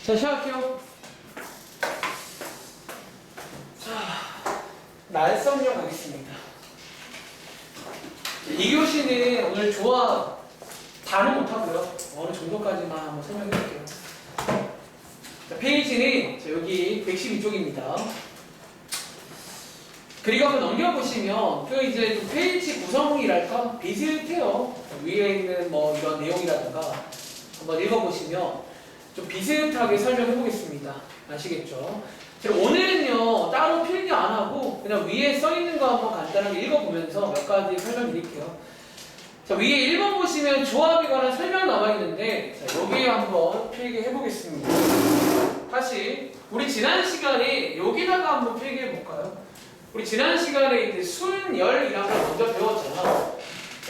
자, 시작할게요. 자, 날성명 가겠습니다. 2교시는 오늘 조합 다는 못하고요. 어느 정도까지만 한번 설명해 볼게요. 자, 페이지는 여기 112쪽입니다. 그리고 한번 넘겨보시면 그 이제 페이지 구성이랄까 비슷해요. 위에 있는 뭐 이런 내용이라든가 한번 읽어보시면 좀 비슷하게 설명해 보겠습니다. 아시겠죠? 오늘은요 따로 필기 안 하고 그냥 위에 써 있는 거 한번 간단하게 읽어보면서 몇 가지 설명드릴게요. 자, 위에 1번 보시면 조합에 관한 설명 나와 있는데 자, 여기에 한번 필기해 보겠습니다. 다시 우리 지난 시간에 여기다가 한번 필기해 볼까요? 우리 지난 시간에 이제 순열이라는 걸 먼저 배웠잖아.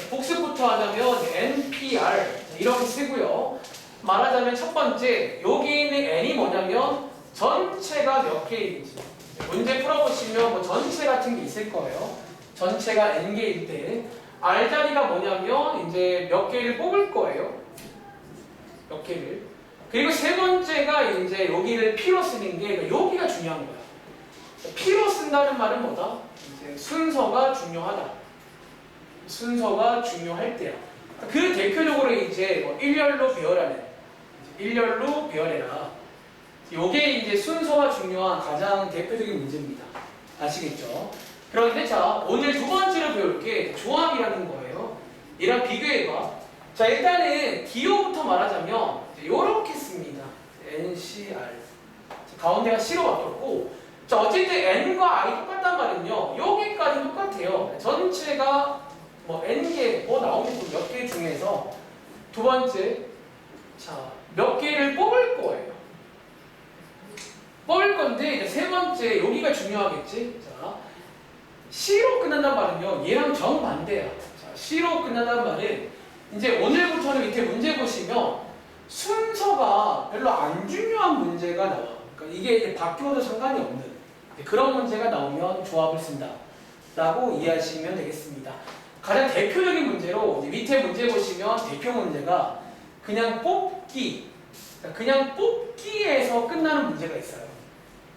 복습부터 하자면 NPR 이렇게 쓰고요. 말하자면 첫 번째 여기 있는 N이 뭐냐면 전체가 몇 개인지 문제 풀어보시면 뭐 전체 같은 게 있을 거예요. 전체가 N개일 때 R 자리가 뭐냐면 이제 몇 개를 뽑을 거예요. 몇 개를. 그리고 세 번째가 이제 여기를 P로 쓰는 게 여기가 중요한 거야. P로 쓴다는 말은 뭐다? 이제 순서가 중요하다. 순서가 중요할 때야. 그 대표적으로 이제 뭐 일렬로 배열하는 일렬로 배열해라. 요게 이제 순서가 중요한 가장 대표적인 문제입니다. 아시겠죠? 그런데 자, 오늘 두 번째로 배울 게 조합이라는 거예요. 얘랑 비교해봐. 자, 일단은 기호부터 말하자면 요렇게 씁니다. NCR. 자, 가운데가 C로 바뀌었고 자, 어쨌든 N과 I 똑같단 말은요. 여기까지 똑같아요. 전체가 뭐 N개 뭐 나오는 몇 개 중에서 두 번째 자, 몇 개를 뽑을 거예요. 뽑을 건데 이제 세 번째 여기가 중요하겠지. 자, C로 끝난단 말은요. 얘랑 정반대야. 자, C로 끝난단 말은 이제 오늘부터는 밑에 문제 보시면 순서가 별로 안 중요한 문제가 나와. 그러니까 이게 이제 바뀌어도 상관이 없는 그런 문제가 나오면 조합을 쓴다. 라고 이해하시면 되겠습니다. 가장 대표적인 문제로 밑에 문제 보시면 대표 문제가 그냥 뽑기, 그냥 뽑기에서 끝나는 문제가 있어요.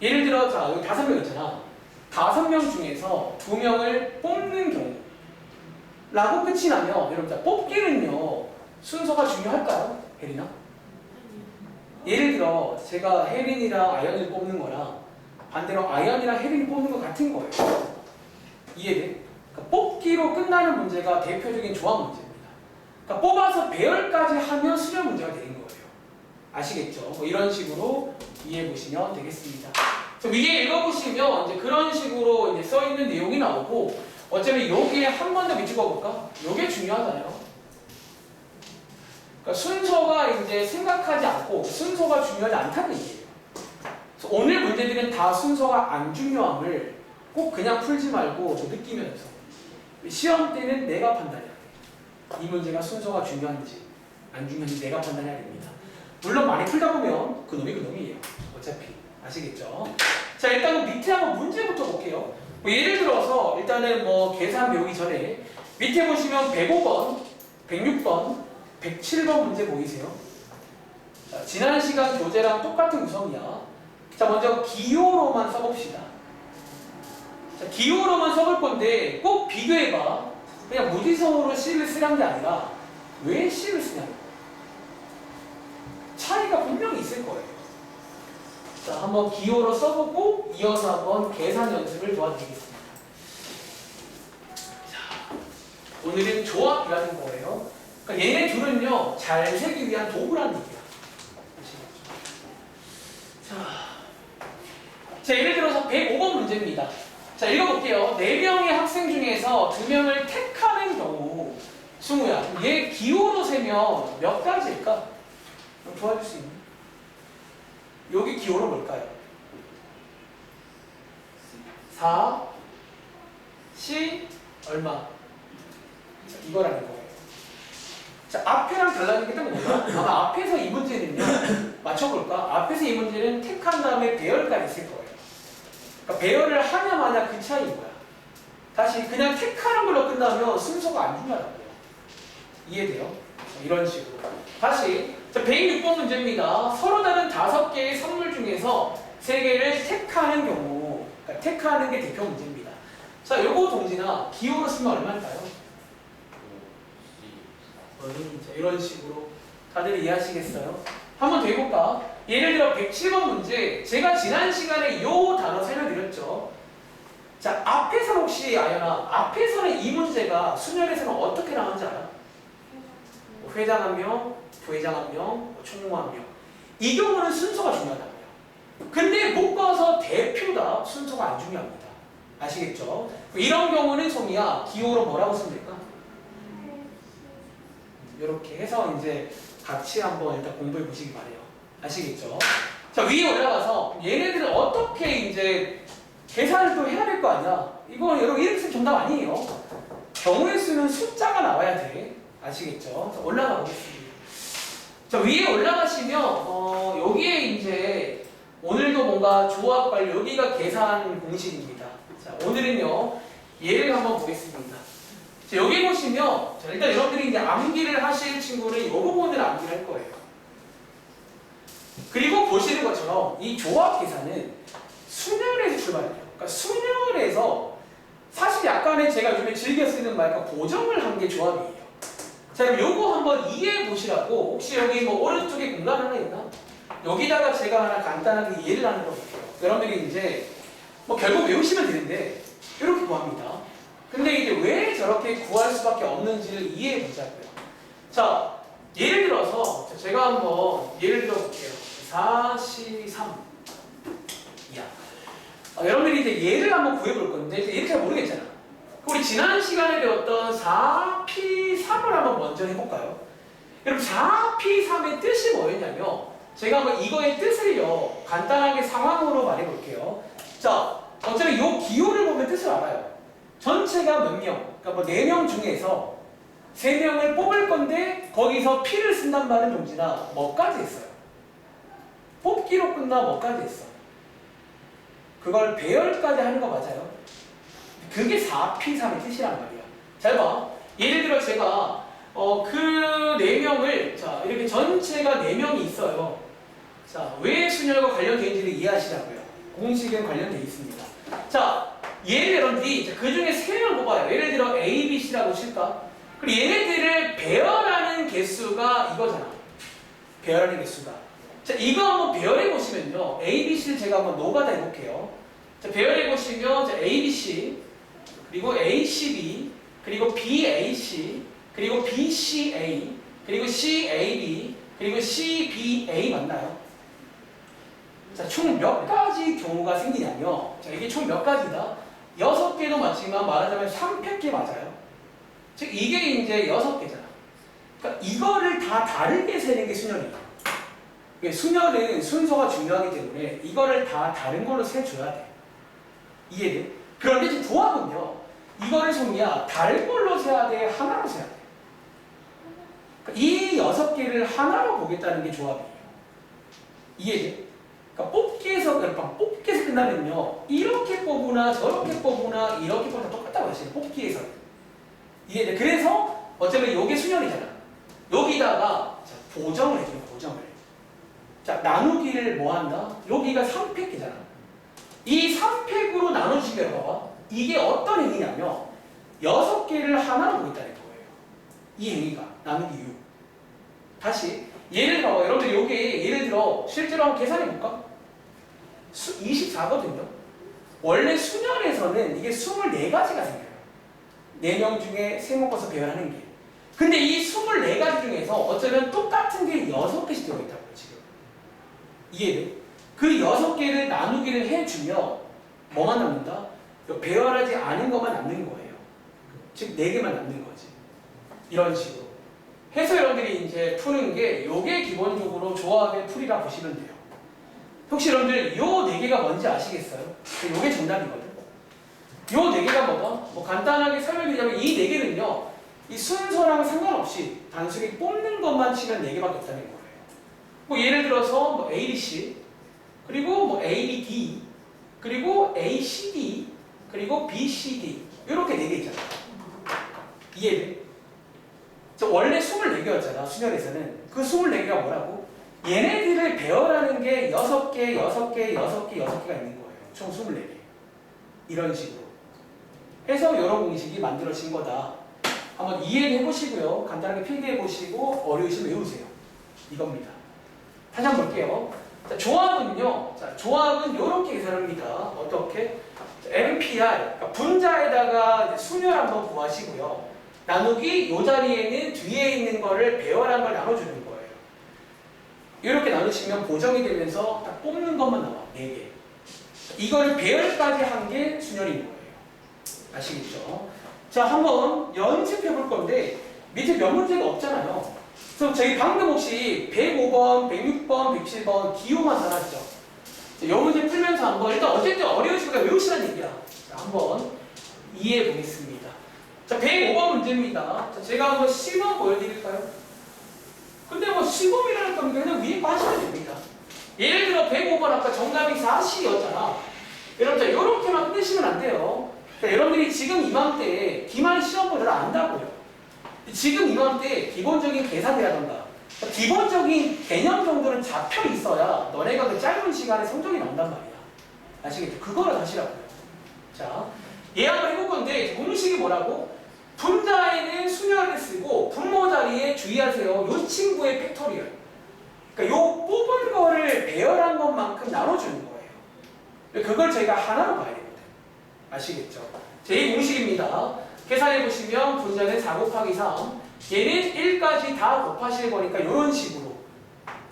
예를 들어, 자, 여기 5명 있잖아. 5명 중에서 2명을 뽑는 경우. 라고 끝이 나면, 여러분, 자, 뽑기는요, 순서가 중요할까요? 혜린아? 예를 들어, 제가 혜린이랑 아연을 뽑는 거랑 반대로 아연이랑 혜린이 뽑는 거 같은 거예요. 이해돼? 그러니까 뽑기로 끝나는 문제가 대표적인 조합 문제입니다. 그러니까 뽑아서 배열까지 하면 수련 문제가 되는 거예요. 아시겠죠? 뭐 이런 식으로 이해해 보시면 되겠습니다. 위에 읽어보시면 이제 그런 식으로 이제 써 있는 내용이 나오고 어차피 여기에 한 번 더 밑줄거 볼까? 요게 중요하잖아요. 그러니까 순서가 이제 생각하지 않고 순서가 중요하지 않다는 얘기예요. 그래서 오늘 문제들은 다 순서가 안 중요함을 꼭 그냥 풀지 말고 느끼면서 시험 때는 내가 판단해야 돼. 이 문제가 순서가 중요한지 안 중요한지 내가 판단해야 됩니다. 물론 많이 풀다 보면 그놈이 그놈이에요. 어차피 아시겠죠? 자, 일단 밑에 한번 문제부터 볼게요. 뭐 예를 들어서 일단은 뭐 계산 배우기 전에 밑에 보시면 105번, 106번, 107번 문제 보이세요? 자, 지난 시간 교재랑 똑같은 구성이야. 자, 먼저 기호로만 써봅시다. 자, 기호로만 써볼 건데 꼭 비교해봐. 그냥 무지성으로 C를 쓰란 게 아니라 왜 C를 쓰냐고. 차이가 분명히 있을 거예요. 자, 한번 기호로 써보고 이어서 한번 계산 연습을 도와드리겠습니다. 자, 오늘은 조합이라는 거예요. 그러니까 얘네 둘은요, 잘 세기 위한 도구라는 얘기야. 자, 예를 들어서 105번 문제입니다. 자, 읽어볼게요. 4명의 학생 중에서 2명을 택하는 경우 승우야, 얘 기호로 세면 몇 가지일까? 도와줄 수 있니? 여기 기호로 뭘까요? 4, 10, 얼마? 자, 이거라는 거예요. 자, 앞에랑 달라진 게 딱 뭐야? 아마 앞에서 이 문제는요, 맞춰볼까? 앞에서 이 문제는 택한 다음에 배열까지 있을 거예요. 그러니까 배열을 하냐 마냐 그 차이인 거야. 다시 그냥 택하는 걸로 끝나면 순서가 안 중요하다고요. 이해돼요? 이런 식으로. 다시 자, 106번 문제입니다. 서로 다른 5개의 세 개를 택하는 경우, 그러니까 택하는 게 대표 문제입니다. 자, 요거 동지나 기호로 쓰면 얼마일까요? 자, 이런 식으로 다들 이해하시겠어요? 한번 더 해볼까? 예를 들어 107번 문제, 제가 지난 시간에 요 단어 설명드렸죠. 자, 앞에서 혹시 아연아, 앞에서는 이 문제가 순열에서는 어떻게 나오는지 알아? 회장 한 명, 부회장 한 명, 총무 한 명. 이 경우는 순서가 중요하다고요. 근데 묶어서 대표다 순서가 안 중요합니다. 아시겠죠? 이런 경우는 소미야 기호로 뭐라고 쓰면 될까? 이렇게 해서 이제 같이 한번 일단 공부해 보시기 바래요. 아시겠죠? 자, 위에 올라가서 얘네들은 어떻게 이제 계산을 또 해야 될 거 아니야? 이거 여러분 이렇게 쓰면 정답 아니에요. 경우의 수는 숫자가 나와야 돼. 아시겠죠? 자, 올라가 보겠습니다. 자, 위에 올라가시면 여기에 이제 오늘도 뭔가 조합 관리 여기가 계산 공식입니다. 자, 오늘은요 예를 한번 보겠습니다. 자, 여기 보시면 자, 일단 여러분들이 이제 암기를 하실 친구는 이 부분을 암기를 할 거예요. 그리고 보시는 것처럼 이 조합 계산은 순열에서 출발해요. 그러니까 순열에서 사실 약간의 제가 요즘에 즐겨 쓰는 말과 보정을 한 게 조합이에요. 자, 그럼 요거 한번 이해해 보시라고 혹시 여기 뭐 오른쪽에 공간 하나 있나? 여기다가 제가 하나 간단하게 이해를 하는 거 볼게요. 여러분들이 이제 뭐 결국 외우시면 되는데 이렇게 구합니다. 근데 이제 왜 저렇게 구할 수밖에 없는지를 이해해 보자고요. 자, 예를 들어서 제가 한번 예를 들어 볼게요. 4C3 이야. 여러분들이 이제 얘를 한번 구해볼 건데 얘를 잘 모르겠잖아. 우리 지난 시간에 배웠던 4P3을 한번 먼저 해볼까요? 여러분 4P3의 뜻이 뭐였냐면 제가 한번 이거의 뜻을요 간단하게 상황으로 말해볼게요. 자, 어차피 이 기호를 보면 뜻을 알아요. 전체가 몇 명, 그러니까 뭐 4명 중에서 3명을 뽑을 건데 거기서 P를 쓴단 말은 동지나 뭐까지 했어요? 뽑기로 끝나 뭐까지 했어? 그걸 배열까지 하는 거 맞아요? 그게 4P3의 뜻이란 말이야. 잘 봐. 예를 들어 제가 그 4명을 자 이렇게 전체가 4명이 있어요. 자, 왜 순열과 관련되어 있는지를 이해하시라고요. 공식은 관련되어 있습니다. 자, 예를 여러분들이 그 중에 3명 뽑아요. 예를 들어 A, B, C라고 칠까? 그리고 얘네들을 배열하는 개수가 이거잖아. 배열하는 개수가. 자, 이거 한번 배열해 보시면요. A, B, C를 제가 한번 노가다 해볼게요. 자, 배열해 보시면 자, A, B, C 그리고 A, C, B 그리고 B, A, C 그리고 B, C, A 그리고 C, A, B 그리고 C, B, A 맞나요? 자, 총 몇 가지 경우가 생기냐면 자, 이게 총 몇 가지다? 6개도 맞지만 말하자면 3팩게 맞아요. 즉 이게 이제 6개잖아. 그러니까 이거를 다 다르게 세는 게 순열이에요. 순열은 순서가 중요하기 때문에 이거를 다 다른 걸로 세줘야 돼. 이해돼? 그런데 지금 조합은요. 이거를 소미야 다른 걸로 세야 돼? 하나로 세야 돼? 그러니까 이 6개를 하나로 보겠다는 게 조합이에요. 이해돼? 그러니까 뽑기에서 끝나면요. 이렇게 뽑으나 저렇게 뽑으나 이렇게 뽑으나 똑같다고 하시는 뽑기에서. 이해돼? 그래서 어쩌면 이게 순열이잖아. 여기다가 자, 보정을 해줘요. 보정을. 자, 나누기를 뭐 한다? 여기가 3팩이잖아. 이 3팩으로 나눠주시면 봐봐. 이게 어떤 행위냐면 6개를 하나로 보겠다는 거예요. 이 행위가 나누기 이유. 다시 예를 들어 여러분들 여기 예를 들어 실제로 한번 계산해 볼까? 24거든요. 원래 수년에서는 이게 24가지가 생겨요. 4명 중에 3명 배열하는 게. 근데 이 24가지 중에서 어쩌면 똑같은 게 6개씩 들어있다고요, 지금. 이해돼? 그 6개를 나누기를 해주면 뭐만 남는다? 배열하지 않은 것만 남는 거예요. 즉 4개만 남는 거지. 이런 식으로. 해서 여러분들이 이제 푸는 게 요게 기본적으로 조합의 풀이라 보시면 돼요. 혹시 여러분들 요 4개가 뭔지 아시겠어요? 요게 정답이거든. 요 4개가 뭐가? 뭐 간단하게 설명드리자면 이 4개는요. 이 순서랑 상관없이 단순히 뽑는 것만 치면 4개밖에 없다는 거예요. 뭐 예를 들어서 뭐 A, B, C 그리고 뭐 A, B, D 그리고 A, C, D 그리고 B, C, D 이렇게 4개 있잖아요. 이해돼? 원래 24개였잖아. 수열에서는 그 24개가 뭐라고? 얘네들을 배열하는 게 6개, 6개, 6개, 6개가 있는 거예요. 총 24개. 이런 식으로. 해서 이런 공식이 만들어진 거다. 한번 이해해 보시고요. 간단하게 필기해 보시고 어려우시면 외우세요. 이겁니다. 다시 한번 볼게요. 자, 조합은요. 자, 조합은 이렇게 계산합니다. 어떻게? 자, MPR, 그러니까 분자에다가 이제 순열 한번 구하시고요. 나누기 이 자리에는 뒤에 있는 거를 배열한 걸 나눠주는 거예요. 이렇게 나누시면 보정이 되면서 딱 뽑는 것만 나와. 4개. 이거를 배열까지 한 게 순열인 거예요. 아시겠죠? 자, 한번 연습해 볼 건데 밑에 몇 문제가 없잖아요. 그래서 저희 방금 혹시 105번, 106번, 107번 기호만 달았죠. 이 문제 풀면서 한번 일단 어쨌든 어려우시니까 외우시라는 얘기야. 자, 한번 이해해 보겠습니다. 자, 105번 문제입니다. 자, 제가 한번 시범 보여드릴까요? 근데 뭐 시범이라는 겁니다. 그냥 위에 거 하시면 됩니다. 예를 들어 105번 아까 정답이 4C였잖아. 여러분, 자, 이렇게만 끝내시면 안 돼요. 그러니까 여러분들이 지금 이맘때 기말 시험을 잘 안다고요. 지금 이맘때 기본적인 계산이라던가 기본적인 개념 정도는 잡혀 있어야 너네가 그 짧은 시간에 성적이 나온단 말이야. 아시겠죠? 그거를 하시라고요. 자, 얘 한번 해볼 건데 공식이 뭐라고? 분자에는 순열을 쓰고 분모 자리에 주의하세요. 요 친구의 팩토리얼. 그러니까 요 뽑은 거를 배열한 것만큼 나눠주는 거예요. 그걸 저희가 하나로 봐야 됩니다. 아시겠죠? 제 공식입니다. 계산해 보시면 분자는 4 곱하기 3, 얘는 1까지 다 곱하실 거니까 이런 식으로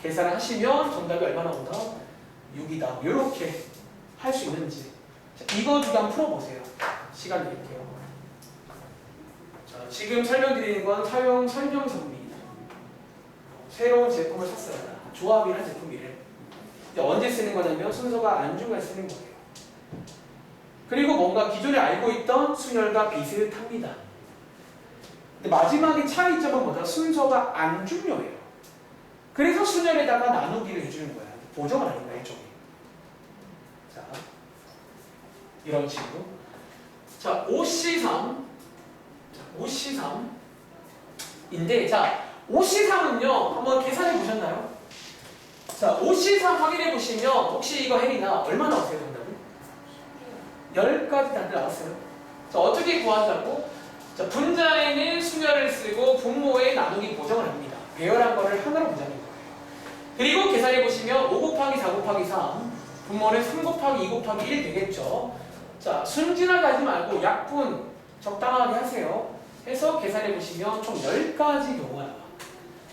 계산을 하시면 정답이 얼마 나온다? 6이다. 이렇게 할 수 있는지. 자, 이거 두 개 한번 풀어보세요. 시간 드릴게요. 자, 지금 설명드리는 건 사용 설명서입니다. 새로운 제품을 샀어요. 조합이라는 제품이래. 언제 쓰는 거냐면 순서가 안중에 쓰는 거예요. 그리고 뭔가 기존에 알고 있던 순열과 비슷합니다. 근데 마지막에 차이점은 뭐다? 순서가 안 중요해요. 그래서 순열에다가 나누기를 해주는 거야. 보정을 하는 거야, 일종의. 자, 이런 식으로. 자, OC3. 자, OC3인데, 자, OC3은요, 한번 계산해 보셨나요? 자, OC3 확인해 보시면, 혹시 이거 혜리나 얼마 나왔어요, 정답은? 10가지 다들 나왔어요. 자, 어떻게 구한다고? 자, 분자에는 순열을 쓰고 분모에 나누기 보정을 합니다. 배열한 거를 하나로 보자는 거예요. 그리고 계산해 보시면 5 곱하기 4 곱하기 3, 분모는 3 곱하기 2 곱하기 1 되겠죠. 자, 순진하게 하지 말고 약분 적당하게 하세요. 해서 계산해 보시면 총 10가지 경우가 나와.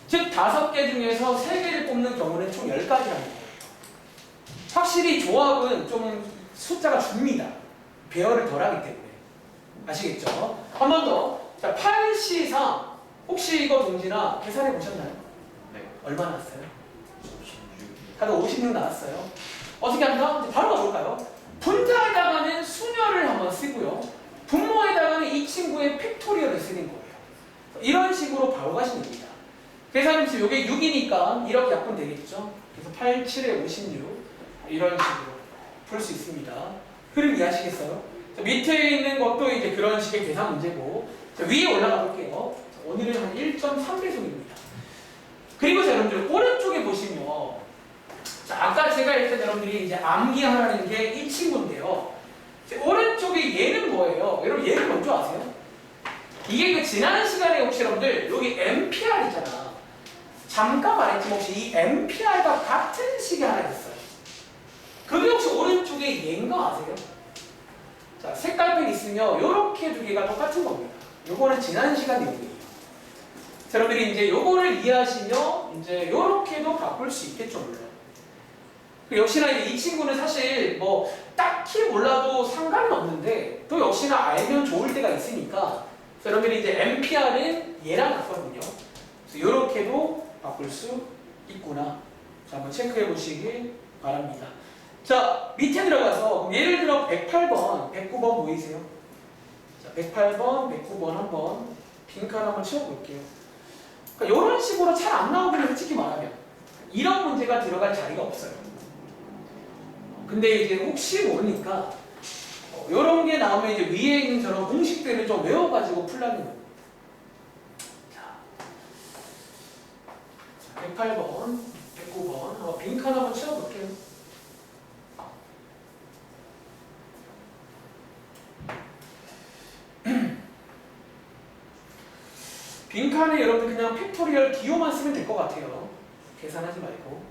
즉 5개 중에서 3개를 뽑는 경우는 총 10가지라는 거예요. 확실히 조합은 좀 숫자가 줍니다. 배열을 덜 하기 때문에. 아시겠죠? 한 번 더. 자, 8C3. 혹시 이거 동진아 계산해 보셨나요? 네. 얼마 나왔어요? 56. 다들 56 나왔어요. 어떻게 합니까? 이제 바로 가볼까요? 분자에다가는 순열을 한번 쓰고요. 분모에다가는 이 친구의 팩토리얼을 쓰는 거예요. 이런 식으로 바로 가시면 됩니다. 계산해보시면 이게 6이니까 이렇게 약분 되겠죠? 그래서 8, 7에 56 이런 식으로 풀 수 있습니다. 흐름 이해하시겠어요? 자, 밑에 있는 것도 이제 그런 식의 계산 문제고, 자, 위에 올라가 볼게요. 자, 오늘은 한 1.3배속입니다. 그리고 자, 여러분들 오른쪽에 보시면, 자, 아까 제가 일단 여러분들이 이제 암기하라는 게 이 친구인데요. 자, 오른쪽에 얘는 뭐예요? 여러분 얘를 먼저 아세요? 이게 그 지난 시간에 혹시 여러분들 여기 MPR 있잖아. 잠깐 말했지만 혹시 이 MPR과 같은 식이 하나 있어요. 그게 혹시 오른쪽에 얘인가 아세요? 자, 색깔펜 있으면 요렇게 두 개가 똑같은 겁니다. 요거는 지난 시간 내용이에요. 자, 여러분들이 이제 요거를 이해하시면 이제 요렇게도 바꿀 수 있겠죠, 물론. 역시나 이제 이 친구는 사실 뭐 딱히 몰라도 상관은 없는데 또 역시나 알면 좋을 때가 있으니까 자, 여러분들이 이제 MPR은 얘랑 같거든요. 그래서 요렇게도 바꿀 수 있구나. 자, 한번 체크해 보시길 바랍니다. 자, 밑에 들어가서 예를 들어 108번, 109번 보이세요? 자, 108번, 109번 한번 빈칸 한번 채워볼게요. 그러니까 이런 식으로 잘 안 나오면 솔직히 말하면 이런 문제가 들어갈 자리가 없어요. 근데 이제 혹시 모르니까 이런 게 나오면 이제 위에 있는 저런 공식들을 좀 외워가지고 풀라는 거예요. 자, 108번, 109번 빈칸 한번 채워볼게요. 빈칸에 여러분들 그냥 팩토리얼 기호만 쓰면 될 것 같아요. 계산하지 말고.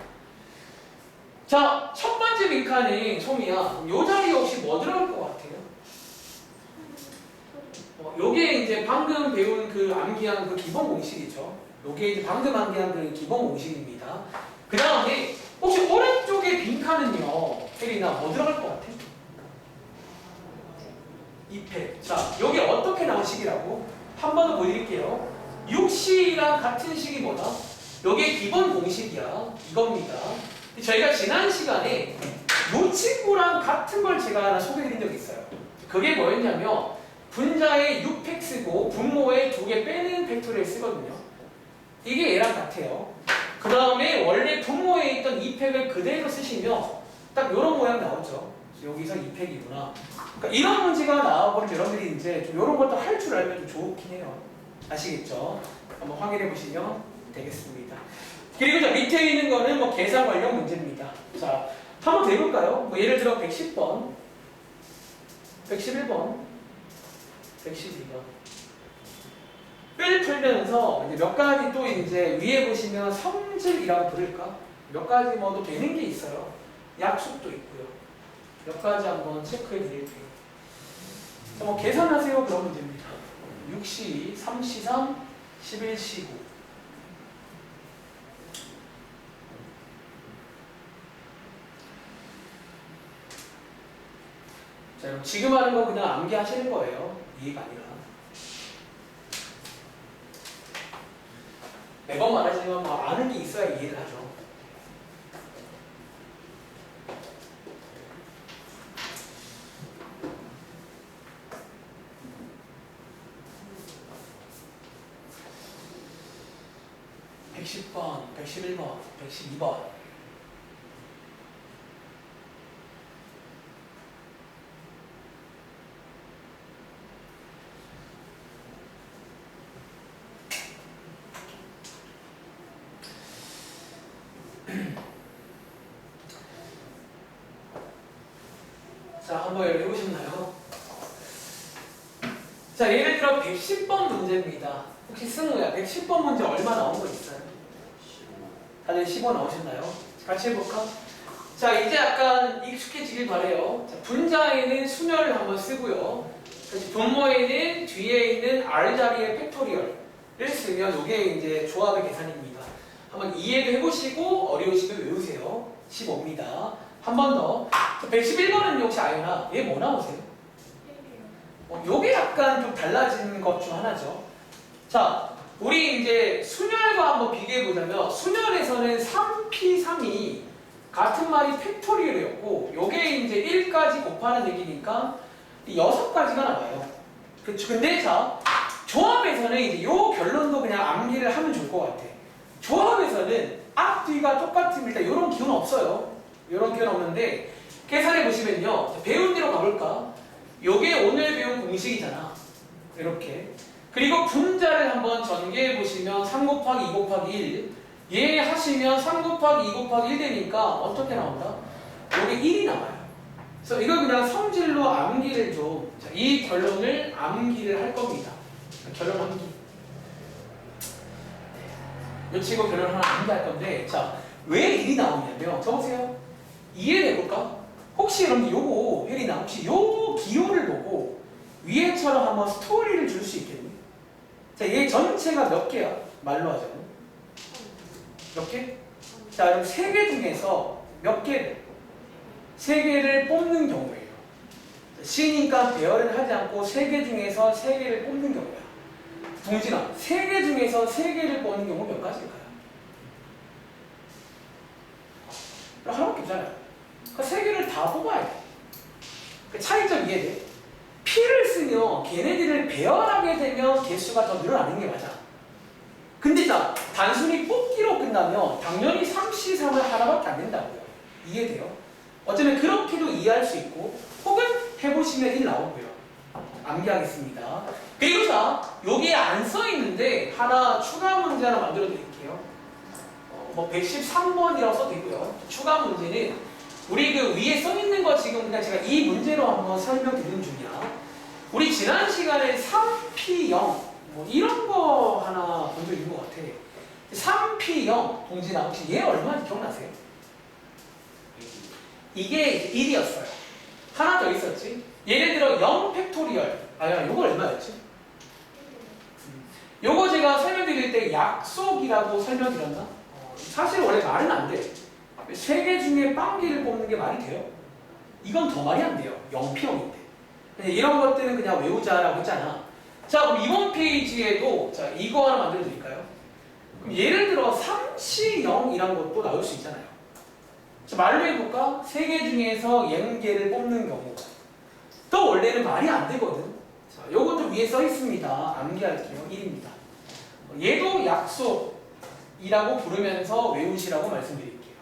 자, 첫 번째 빈칸에 소미야, 요 자리에 혹시 뭐 들어갈 것 같아요? 요게 이제 방금 배운 그 암기한 그 기본 공식이죠. 요게 이제 방금 암기한 그 기본 공식입니다. 그 다음에 혹시 오른쪽에 빈칸은요, 혜리나 뭐 들어갈 것 같아? 2팩. 자, 요게 어떻게 나온 식이라고? 한 번 더 보여드릴게요. 6C랑 같은 식이 뭐다? 요게 기본 공식이야. 이겁니다. 저희가 지난 시간에 요 친구랑 같은 걸 제가 하나 소개해드린 적이 있어요. 그게 뭐였냐면 분자에 6팩 쓰고 분모에 2개 빼는 팩토리를 쓰거든요. 이게 얘랑 같아요. 그 다음에 원래 분모에 있던 2팩을 그대로 쓰시면 딱 이런 모양 나오죠. 여기서 2팩이구나. 그러니까 이런 문제가 나와버리면 여러분들이 이제 좀 이런 것도 할 줄 알면 좀 좋긴 해요. 아시겠죠? 한번 확인해 보시면 되겠습니다. 그리고 자 밑에 있는 거는 뭐 계산 관련 문제입니다. 자, 한번 대볼까요? 뭐 예를 들어 110번, 111번, 112번. 을 풀면서 이제 몇 가지 또 이제 위에 보시면 성질이라고 부를까? 몇 가지 뭐 또 되는 게 있어요. 약속도 있고요. 몇 가지 한번 체크해 드릴게요. 자, 뭐 계산하세요 그러면 됩니다. 6C, 3C3, 11C9. 자, 그럼 지금 하는 거 그냥 암기하시는 거예요. 이해가 아니라. 매번 말하지만 뭐 아는 게 있어야 이해를 하죠. (110번) (111번) (112번) 자, 한번 해보셨나요? 자, 예를 들어 110번 문제입니다. 혹시 승우야, 110번 문제 얼마 나온 거 있어요? 다들 15 나오셨나요? 같이 해볼까? 자, 이제 약간 익숙해지길 바래요. 자, 분자에는 순열을 한번 쓰고요. 분모에는 뒤에 있는 R 자리의 팩토리얼을 쓰면 이게 이제 조합의 계산입니다. 한번 이해도 해보시고 어려우시면 외우세요. 15입니다. 한 번 더. 111번은 혹시 아연아, 얘 뭐 나오세요? 요게 약간 좀 달라진 것 중 하나죠. 자, 우리 이제 순열과 한번 비교해 보자면 순열에서는 3P3이 같은 말이 팩토리얼이었고 요게 이제 1까지 곱하는 얘기니까 6가지가 나와요. 그렇죠. 근데 자, 조합에서는 이제 요 결론도 그냥 암기를 하면 좋을 것 같아. 조합에서는 앞뒤가 똑같습니다. 요런 기호는 없어요. 요런 기호는 없는데 계산해 보시면요. 배운 대로 가볼까? 요게 오늘 배운 공식이잖아. 이렇게. 그리고 분자를 한번 전개해 보시면 3 곱하기 2 곱하기 1. 얘 하시면 3 곱하기 2 곱하기 1 되니까 어떻게 나온다? 요게 1이 나와요. 그래서 이거 그냥 성질로 암기를 좀. 자, 이 결론을 암기를 할 겁니다. 결론 암기. 요 친구 결론 하나 암기할 건데, 자, 왜 1이 나오냐면, 적으세요. 이해해볼까? 혹시 여러분 요거, 혜리나, 혹시 요 기호를 보고 위에처럼 한번 스토리를 줄 수 있겠니? 자, 얘 전체가 몇 개야? 말로 하자면. 몇 개? 자, 그럼 3개 중에서 몇 개를? 3개를 뽑는 경우예요. C니까 배열을 하지 않고 3개 중에서 3개를 뽑는 경우야. 동진아, 3개 중에서 3개를 뽑는 경우 몇 가지일까요? 하나밖에 없잖아요. 그러니까 3개를 다 뽑아야 돼. 그 차이점 이해돼? P를 쓰면 걔네들을 배열하게 되면 개수가 더 늘어나는 게 맞아. 근데 자, 단순히 뽑기로 끝나면 당연히 3C3을 하나밖에 안 된다고요. 이해돼요? 어쩌면 그렇게도 이해할 수 있고 혹은 해보시면 1 나오고요. 암기하겠습니다. 그리고 자, 여기에 안 써있는데 하나 추가 문제 하나 만들어 드릴게요. 뭐 113번이라고 써도 되고요. 추가 문제는 우리 그 위에 써 있는 거 지금 그냥 제가 이 문제로 한번 설명드리는 중이야. 우리 지난 시간에 3P0 뭐 이런 거 하나 본 적 있는 것 같아. 3P0 동진아 혹시 얘 얼마인지 기억나세요? 이게 1이었어요. 하나 더 있었지. 예를 들어 0 팩토리얼. 아야, 요거 얼마였지? 요거 제가 설명드릴 때 약속이라고 설명드렸나? 사실 원래 말은 안 돼. 세 개 중에 빵기를 뽑는 게 말이 돼요? 이건 더 말이 안 돼요. 0P0인데. 이런 것들은 그냥 외우자라고 했잖아. 자, 그럼 이번 페이지에도 자 이거 하나 만들어 드릴까요? 그럼 예를 들어 3C0이란 것도 나올 수 있잖아요. 자, 말로 해볼까? 세 개 중에서 0개를 뽑는 경우. 또 원래는 말이 안 되거든. 자, 요것도 위에 써 있습니다. 암기할게요. 1입니다. 얘도 약속이라고 부르면서 외우시라고 말씀드릴게요.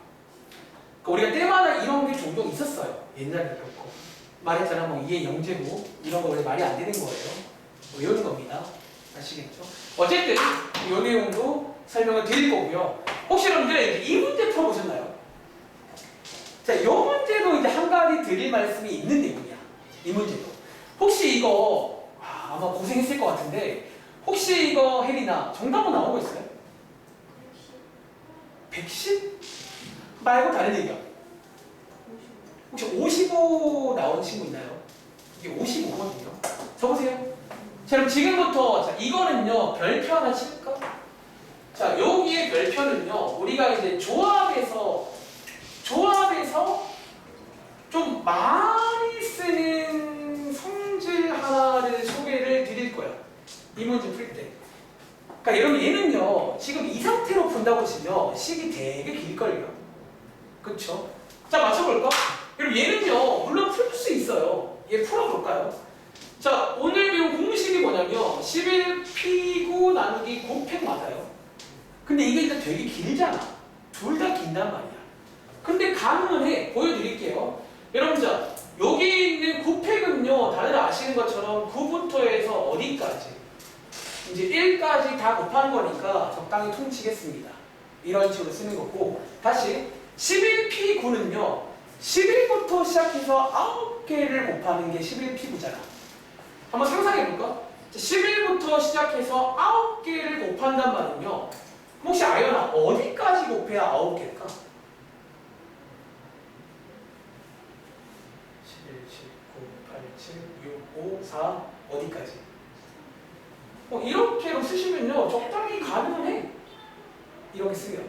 우리가 때마다 이런 게 종종 있었어요. 옛날에 그렇고. 말했잖아. 뭐 이게 영제고 이런 거 원래 말이 안 되는 거예요. 뭐 이런 겁니다. 아시겠죠? 어쨌든 이 내용도 설명을 드릴 거고요. 혹시 여러분들 이 문제 풀어보셨나요? 자, 이 문제도 이제 한 가지 드릴 말씀이 있는 내용이야. 이 문제도. 혹시 이거 아마 고생했을 것 같은데 혹시 이거 혜리나 정답은 나오고 있어요? 110? 말고 다른 얘기야. 혹시 55 나온 친구 있나요? 이게 55거든요. 적으세요. 자, 그럼 지금부터 자, 이거는요 별표 하나 칠까? 자, 여기에 별표는요 우리가 이제 조합에서 좀 많이 쓰는 성질 하나를 소개를 드릴 거예요. 이 문제 풀 때. 그러니까 여러분 얘는요 지금 이 상태로 푼다고 치면 식이 되게 길걸요. 그쵸? 자, 맞춰볼까? 그럼 얘는요 물론 풀 수 있어요. 얘 풀어볼까요? 자, 오늘 배운 공식이 뭐냐면 11P9 나누기 9팩 맞아요. 근데 이게 일단 되게 길잖아. 둘 다 긴단 말이야. 근데 가능은 해. 보여드릴게요. 여러분, 자, 여기 있는 9팩은요 다들 아시는 것처럼 9부터 해서 어디까지? 이제 1까지 다 곱하는 거니까 적당히 퉁치겠습니다. 이런 식으로 쓰는 거고, 다시 11P9는요 11부터 시작해서 9개를 곱하는 게 11P9잖아. 한번 상상해볼까? 11부터 시작해서 9개를 곱한단 말은요 혹시 아연아 어디까지 곱해야 9개일까? 11, 19, 8, 7, 6, 5, 4 어디까지? 이렇게로 쓰시면요 적당히 가능은 해. 이렇게 쓰면.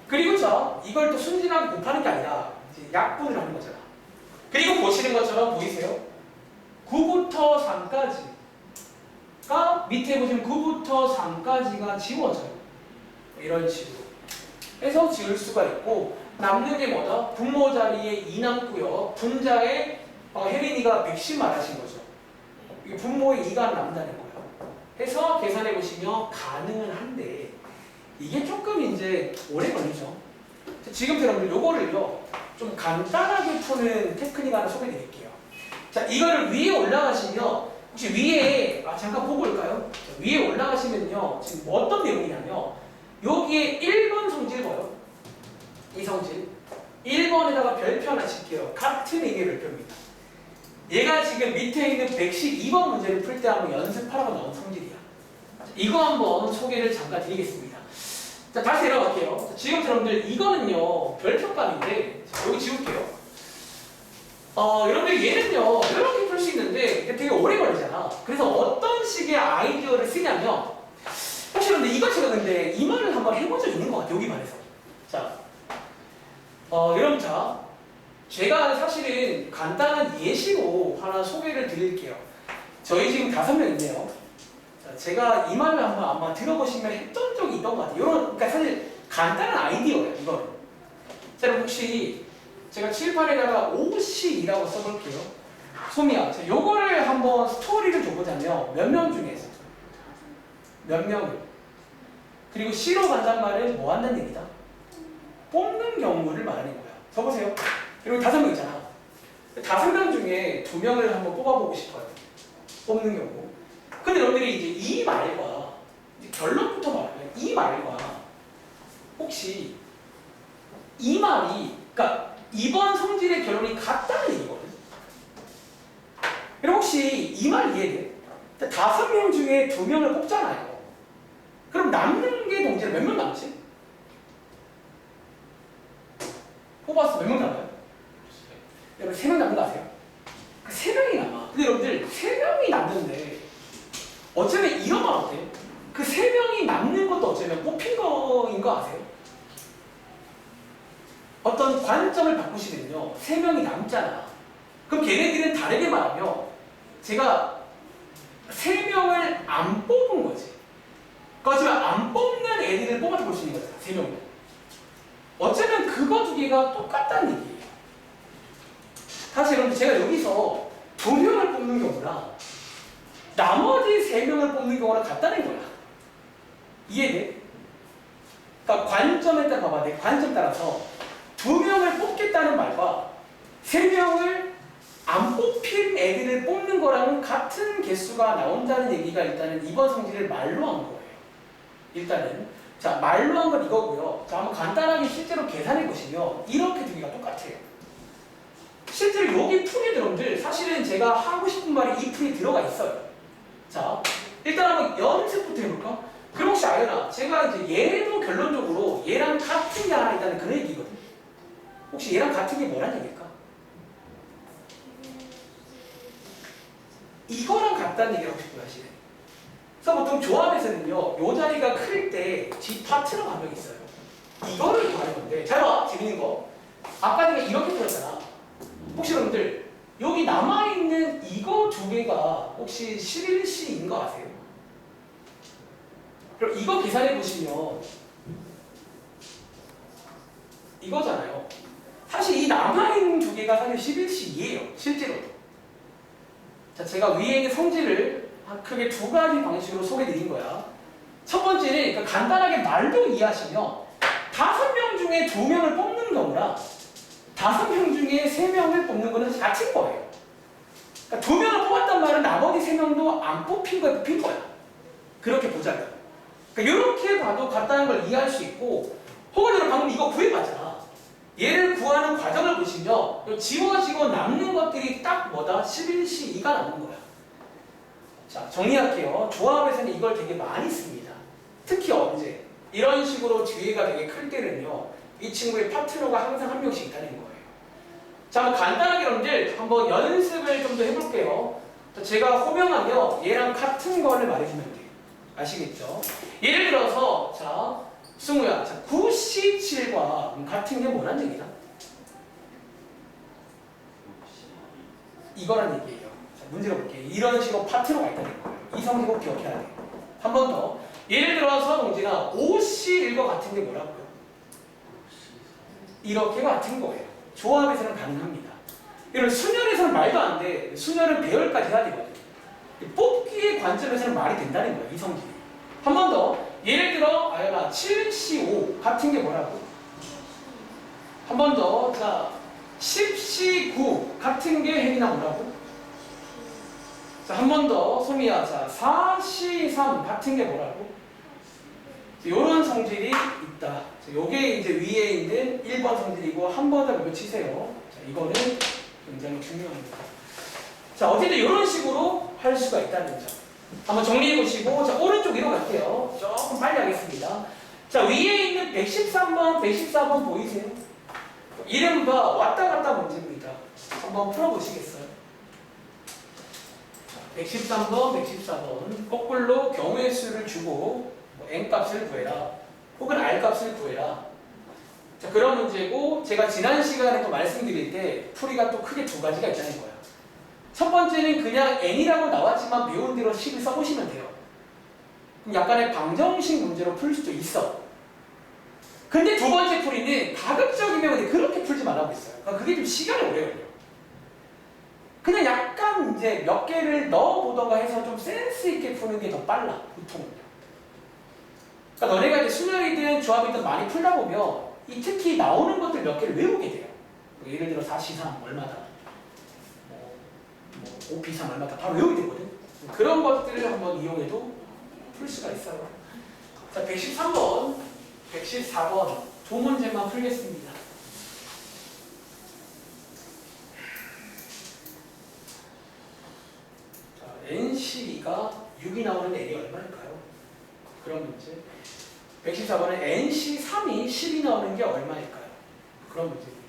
그리고 자 이걸 또 순진하게 곱하는 게 아니라 이제 약분을 하는 거잖아. 그리고 보시는 것처럼 보이세요? 9부터 3까지가 밑에 보시면 9부터 3까지가 지워져요. 이런 식으로 해서 지울 수가 있고, 남는 게 뭐다? 분모 자리에 2 남고요. 분자에 혜린이가 110 말하신 거죠. 이 분모에 2가 남다는 거예요. 해서 계산해 보시면 가능은 한데 이게 조금 이제 오래 걸리죠. 지금 여러분들 요거를요 좀 간단하게 푸는 테크닉 하나 소개해 드릴게요. 자, 이거를 위에 올라가시면 혹시 위에 잠깐 보고 올까요? 자, 위에 올라가시면요 지금 뭐 어떤 내용이냐면 여기에 1번 성질 봐요. 이 성질 1번에다가 별표 하나 칠게요. 같은 의미의 별표입니다. 얘가 지금 밑에 있는 112번 문제를 풀 때 한번 연습하라고 나온 성질이야. 이거 한번 소개를 잠깐 드리겠습니다. 자, 다시 내려갈게요. 자, 지금 여러분들 이거는요 별표감인데 여기 지울게요. 여러분들 얘는요 이렇게 풀 수 있는데 되게 오래 걸리잖아. 그래서 어떤 식의 아이디어를 쓰냐면 혹시 여러분들 이거 제가 근데 이 말을 한번 해본 적 있는 것 같아요. 여기 말해서. 자, 여러분 자 제가 사실은 간단한 예시로 하나 소개를 드릴게요. 저희 지금 5명 있네요. 자, 제가 이 말을 한번 아마 들어보시면 했던 적이 있던 것 같아요. 그러니까 사실 간단한 아이디어예요, 이거는. 자, 그럼 혹시 제가 칠판에다가 50이라고 써볼게요. 소미야, 자, 요거를 한번 스토리를 줘보자면 몇 명 중에서 몇 명을 그리고 C로 간단 말은 뭐 한다는 얘기다? 뽑는 경우를 말하는 거야. 써보세요. 그리고 5명 있잖아. 5명 중에 2명을 한번 뽑아보고 싶어요. 뽑는 경우. 근데 여러분들이 이제 이 말과 이제 결론부터 말하면 이 말과 혹시 이 말이 그러니까 이번 성질의 결론이 같다는 얘기거든. 그럼 혹시 이 말 이해돼? 5명 중에 2명을 뽑잖아요. 그럼 남는 게 동지는 몇 명 남지? 뽑았어. 몇 명 남아요? 여러분 3명 남는 거 아세요? 3명이 남아. 근데 여러분들 3명이 남는데 어쩌면 이런 말 어때요? 그 3명이 남는 것도 어쩌면 뽑힌 거인 거 아세요? 어떤 관점을 바꾸시면요 3명이 남잖아. 그럼 걔네들은 다르게 말하면 제가 3명을 안 뽑은 거지. 그렇지만 안 뽑는 애들을 뽑아서 볼 수 있는 거잖아. 3명은. 어쩌면 그거 2개가 똑같다는 얘기예요. 사실 여러분 제가 여기서 2명을 뽑는 경우랑 나머지 3명을 뽑는 경우랑 같다는 거야. 이해돼? 그러니까 관점에 따라 봐봐. 내 관점 따라서 2명을 뽑겠다는 말과 3명을 안 뽑힌 애들을 뽑는 거랑은 같은 개수가 나온다는 얘기가 일단은 이번 성질을 말로 한 거예요. 일단은 자 말로 한 건 이거고요. 자 한번 간단하게 실제로 계산해 보시면 이렇게 2개가 똑같아요. 실제로 여기 풀이 들어온들 사실은 제가 하고 싶은 말이 이 풀이 들어가 있어요. 자 일단 한번 연습부터 해볼까? 그럼 혹시 아연아 제가 이제 얘도 결론적으로 얘랑 같은 게 하나 있다는 그런 얘기거든. 혹시 얘랑 같은 게 뭐란 얘기일까? 이거랑 같다는 얘기를 하고 싶어요 사실은. 그래서 보통 조합에서는요 요 자리가 클 때 G 파트너가 한 명 있어요. 이거를 구하는 건데 잘 봐. 재밌는 거 아까 내가 이렇게 풀었잖아. 혹시 여러분들 여기 남아있는 이거 2개가 혹시 11C인 거 아세요? 그럼 이거 계산해 보시면 이거잖아요. 사실 이 남아있는 2개가 사실 11C이에요. 실제로도. 자, 제가 위에 있는 성질을 크게 2가지 방식으로 소개드린 거야. 첫 번째는 그러니까 간단하게 말로 이해하시면 5명 중에 2명을 뽑는 경우랑 5명 중에 3명을 뽑는 거는 사실 같은 거예요. 그러니까 2명을 뽑았단 말은 나머지 3명도 안 뽑힌 거에 뽑힌 거야. 그렇게 보자면. 그러니까 이렇게 봐도 같다는 걸 이해할 수 있고 혹은 여러분 방금 이거 구해봤잖아. 얘를 구하는 과정을 보시면 지워지고 남는 것들이 딱 뭐다? 11C2가 남는 거야. 자 정리할게요. 조합에서는 이걸 되게 많이 씁니다. 특히 언제? 이런 식으로 뒤에가 되게 클 때는요. 이 친구의 파트너가 항상 한 명씩 있다는 거예요. 자, 한번 간단하게 여러분들 한번 연습을 좀 더 해볼게요. 제가 호명하며 얘랑 같은 거를 말해주면 돼요. 아시겠죠? 예를 들어서 자, 승우야, 자, 9C7과 같은 게 뭐란 얘기다? 이거란 얘기예요. 자, 문제를 볼게요. 이런 식으로 파트너가 있다는 거예요. 이 성질 꼭 기억해야 돼요. 한 번 더. 예를 들어서 동진아, 5C1과 같은 게 뭐라고요? 이렇게 같은 거예요. 조합에서는 가능합니다. 이런 순열에서는 말도 안 돼. 순열은 배열까지 해야 되거든요. 뽑기의 관점에서는 말이 된다는 거예요. 이 성질이. 한 번 더. 예를 들어 아연아 7C5 같은 게 뭐라고? 한 번 더. 자 10C9 같은 게 혜린아 뭐라고? 자 한 번 더. 소미야. 자 4C3 같은 게 뭐라고? 이런 성질이 있다. 요게 이제 위에 있는 1번 성질이고 한 번 더 외치세요. 자, 이거는 굉장히 중요합니다. 자, 어쨌든 이런 식으로 할 수가 있다는 점. 한번 정리해 보시고, 자, 오른쪽 위로 갈게요. 조금 빨리 하겠습니다. 자, 위에 있는 113번, 114번 보이세요? 이른바 왔다 갔다 문제입니다. 한번 풀어보시겠어요? 113번, 114번. 거꾸로 경우의 수를 주고, n값을 구해라. 혹은 r값을 구해라. 자, 그런 문제고 제가 지난 시간에 또 말씀드릴 때 풀이가 또 크게 2가지가 있다는 거예요. 첫 번째는 그냥 n이라고 나왔지만 배운 대로 식을 써보시면 돼요. 그럼 약간의 방정식 문제로 풀 수도 있어. 근데 2번째 풀이는 가급적이면 그렇게 풀지 말라고 했어요. 그러니까 그게 좀 시간이 오래 걸려요. 그냥 약간 이제 몇 개를 넣어보던가 해서 좀 센스 있게 푸는 게 더 빨라, 보통은요. 그러니까 너네가 이제 순열이든 조합이든 많이 풀다 보면 이 특히 나오는 것들 몇 개를 외우게 돼요. 예를 들어 4C3 얼마다, 5P3 얼마다 바로 외우게 되거든. 그런 것들을 한번 이용해도 풀 수가 있어요. 자, 113번, 114번 두 문제만 풀겠습니다. NC2가 6이 나오는 N이 얼마일까요? 그런 문제. 114번은 NC3이 10이 나오는 게 얼마일까요? 그런 문제입니다.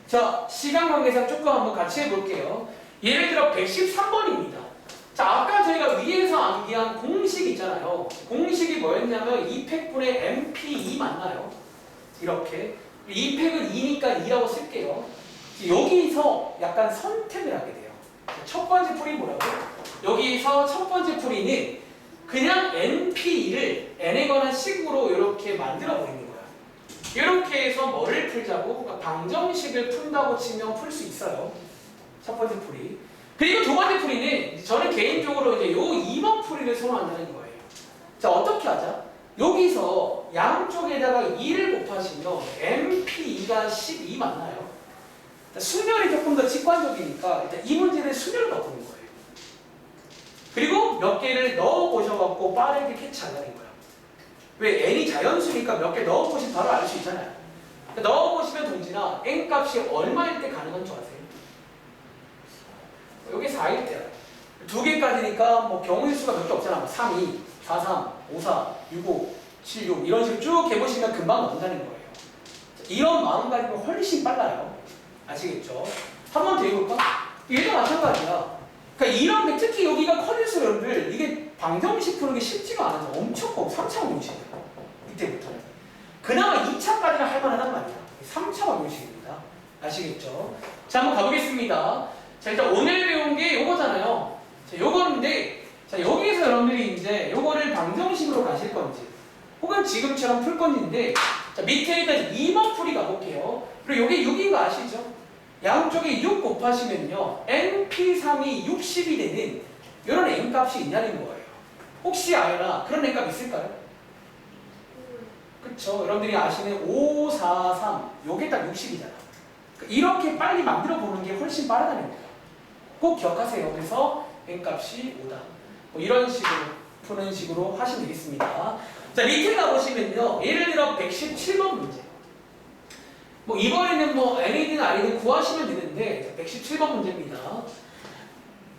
자, 시간 관계상 조금 한번 같이 해볼게요. 예를 들어 113번입니다. 자, 아까 저희가 위에서 암기한 공식 있잖아요. 공식이 뭐였냐면 2팩분의 MP2 맞나요? 이렇게. 2팩은 2니까 2라고 쓸게요. 여기서 약간 선택을 하게 돼요. 첫 번째 풀이 뭐라고? 여기서 첫 번째 풀이는 그냥 NP2를 N에 관한 식으로 이렇게 만들어 버리는 거야. 이렇게 해서 뭐를 풀자고? 그러니까 방정식을 푼다고 치면 풀 수 있어요. 첫 번째 풀이. 그리고 두 번째 풀이는 저는 개인적으로 이제 요 2번 풀이를 선호한다는 거예요. 자, 어떻게 하자? 여기서 양쪽에다가 2를 곱하시면 MP2가 12 맞나요? 수열이 조금 더 직관적이니까 일단 이 문제는 수열을 바꾸는 거예요. 그리고 몇 개를 넣어보셔갖고 빠르게 캐치한다는 거예요. 왜? n이 자연수니까 몇 개 넣어보시면 바로 알 수 있잖아요. 넣어보시면 동진아 n 값이 얼마일 때 가능한 줄 아세요? 여기 4일 때야. 두 개까지니까 뭐 경우의 수가 몇 개 없잖아. 3, 2, 4, 3, 5, 4, 6, 5, 7, 6 이런 식으로 쭉 해보시면 금방 넣는다는 거예요. 이런 마음가짐은 훨씬 빨라요. 아시겠죠? 한 번 더 해볼까? 얘도 마찬가지야. 그러니까 이런 게 특히 여기가 커질수록 여러분들 이게 방정식 푸는 게 쉽지가 않아서 엄청 꼭 3차 방정식이에요. 이때부터는. 그나마 2차까지는 할만하단 말이야. 3차 방정식입니다. 아시겠죠? 자, 한번 가보겠습니다. 자, 일단 오늘 배운 게 요거잖아요. 자, 요거인데, 자, 여기에서 여러분들이 이제 요거를 방정식으로 가실 건지, 혹은 지금처럼 풀 건지인데, 자, 밑에 일단 2번 풀이 가볼게요. 그리고 요게 6인 거 아시죠? 양쪽에 6 곱하시면요, NP3이 60이 되는 이런 N값이 있냐는 거예요. 혹시 알나? 그런 N값 있을까요? 그쵸? 여러분들이 아시는 5, 4, 3, 요게 딱 60이잖아. 이렇게 빨리 만들어 보는 게 훨씬 빠르다는 거예요. 꼭 기억하세요. 그래서 N값이 5다. 뭐 이런 식으로 푸는 식으로 하시면 되겠습니다. 자, 밑에 가보시면요. 예를 들어 117번 문제. 뭐 이번에는 뭐 N이든 R이든 구하시면 되는데 117번 문제입니다.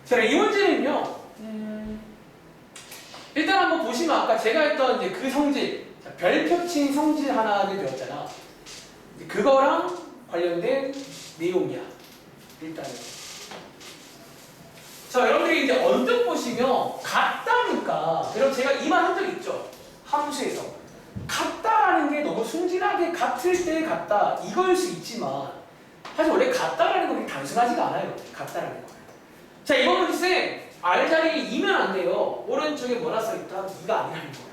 자, 이 문제는요. 일단 한번 보시면 아까 제가 했던 이제 그 성질, 자, 별표칭 성질 하나를 배웠잖아. 그거랑 관련된 내용이야. 일단은. 자, 여러분들이 이제 언뜻 보시면 같다니까. 그럼 제가 이 말 한 적 있죠? 함수에서. 같다라는 게 너무 순진하게 같을 때 같다 이거일 수 있지만 사실 원래 같다라는 건 단순하지가 않아요. 같다라는 거예요. 자, 이번 문제 R 자리에 2면 안 돼요. 오른쪽에 뭐라 써있다? 2가 아니라는 거예요.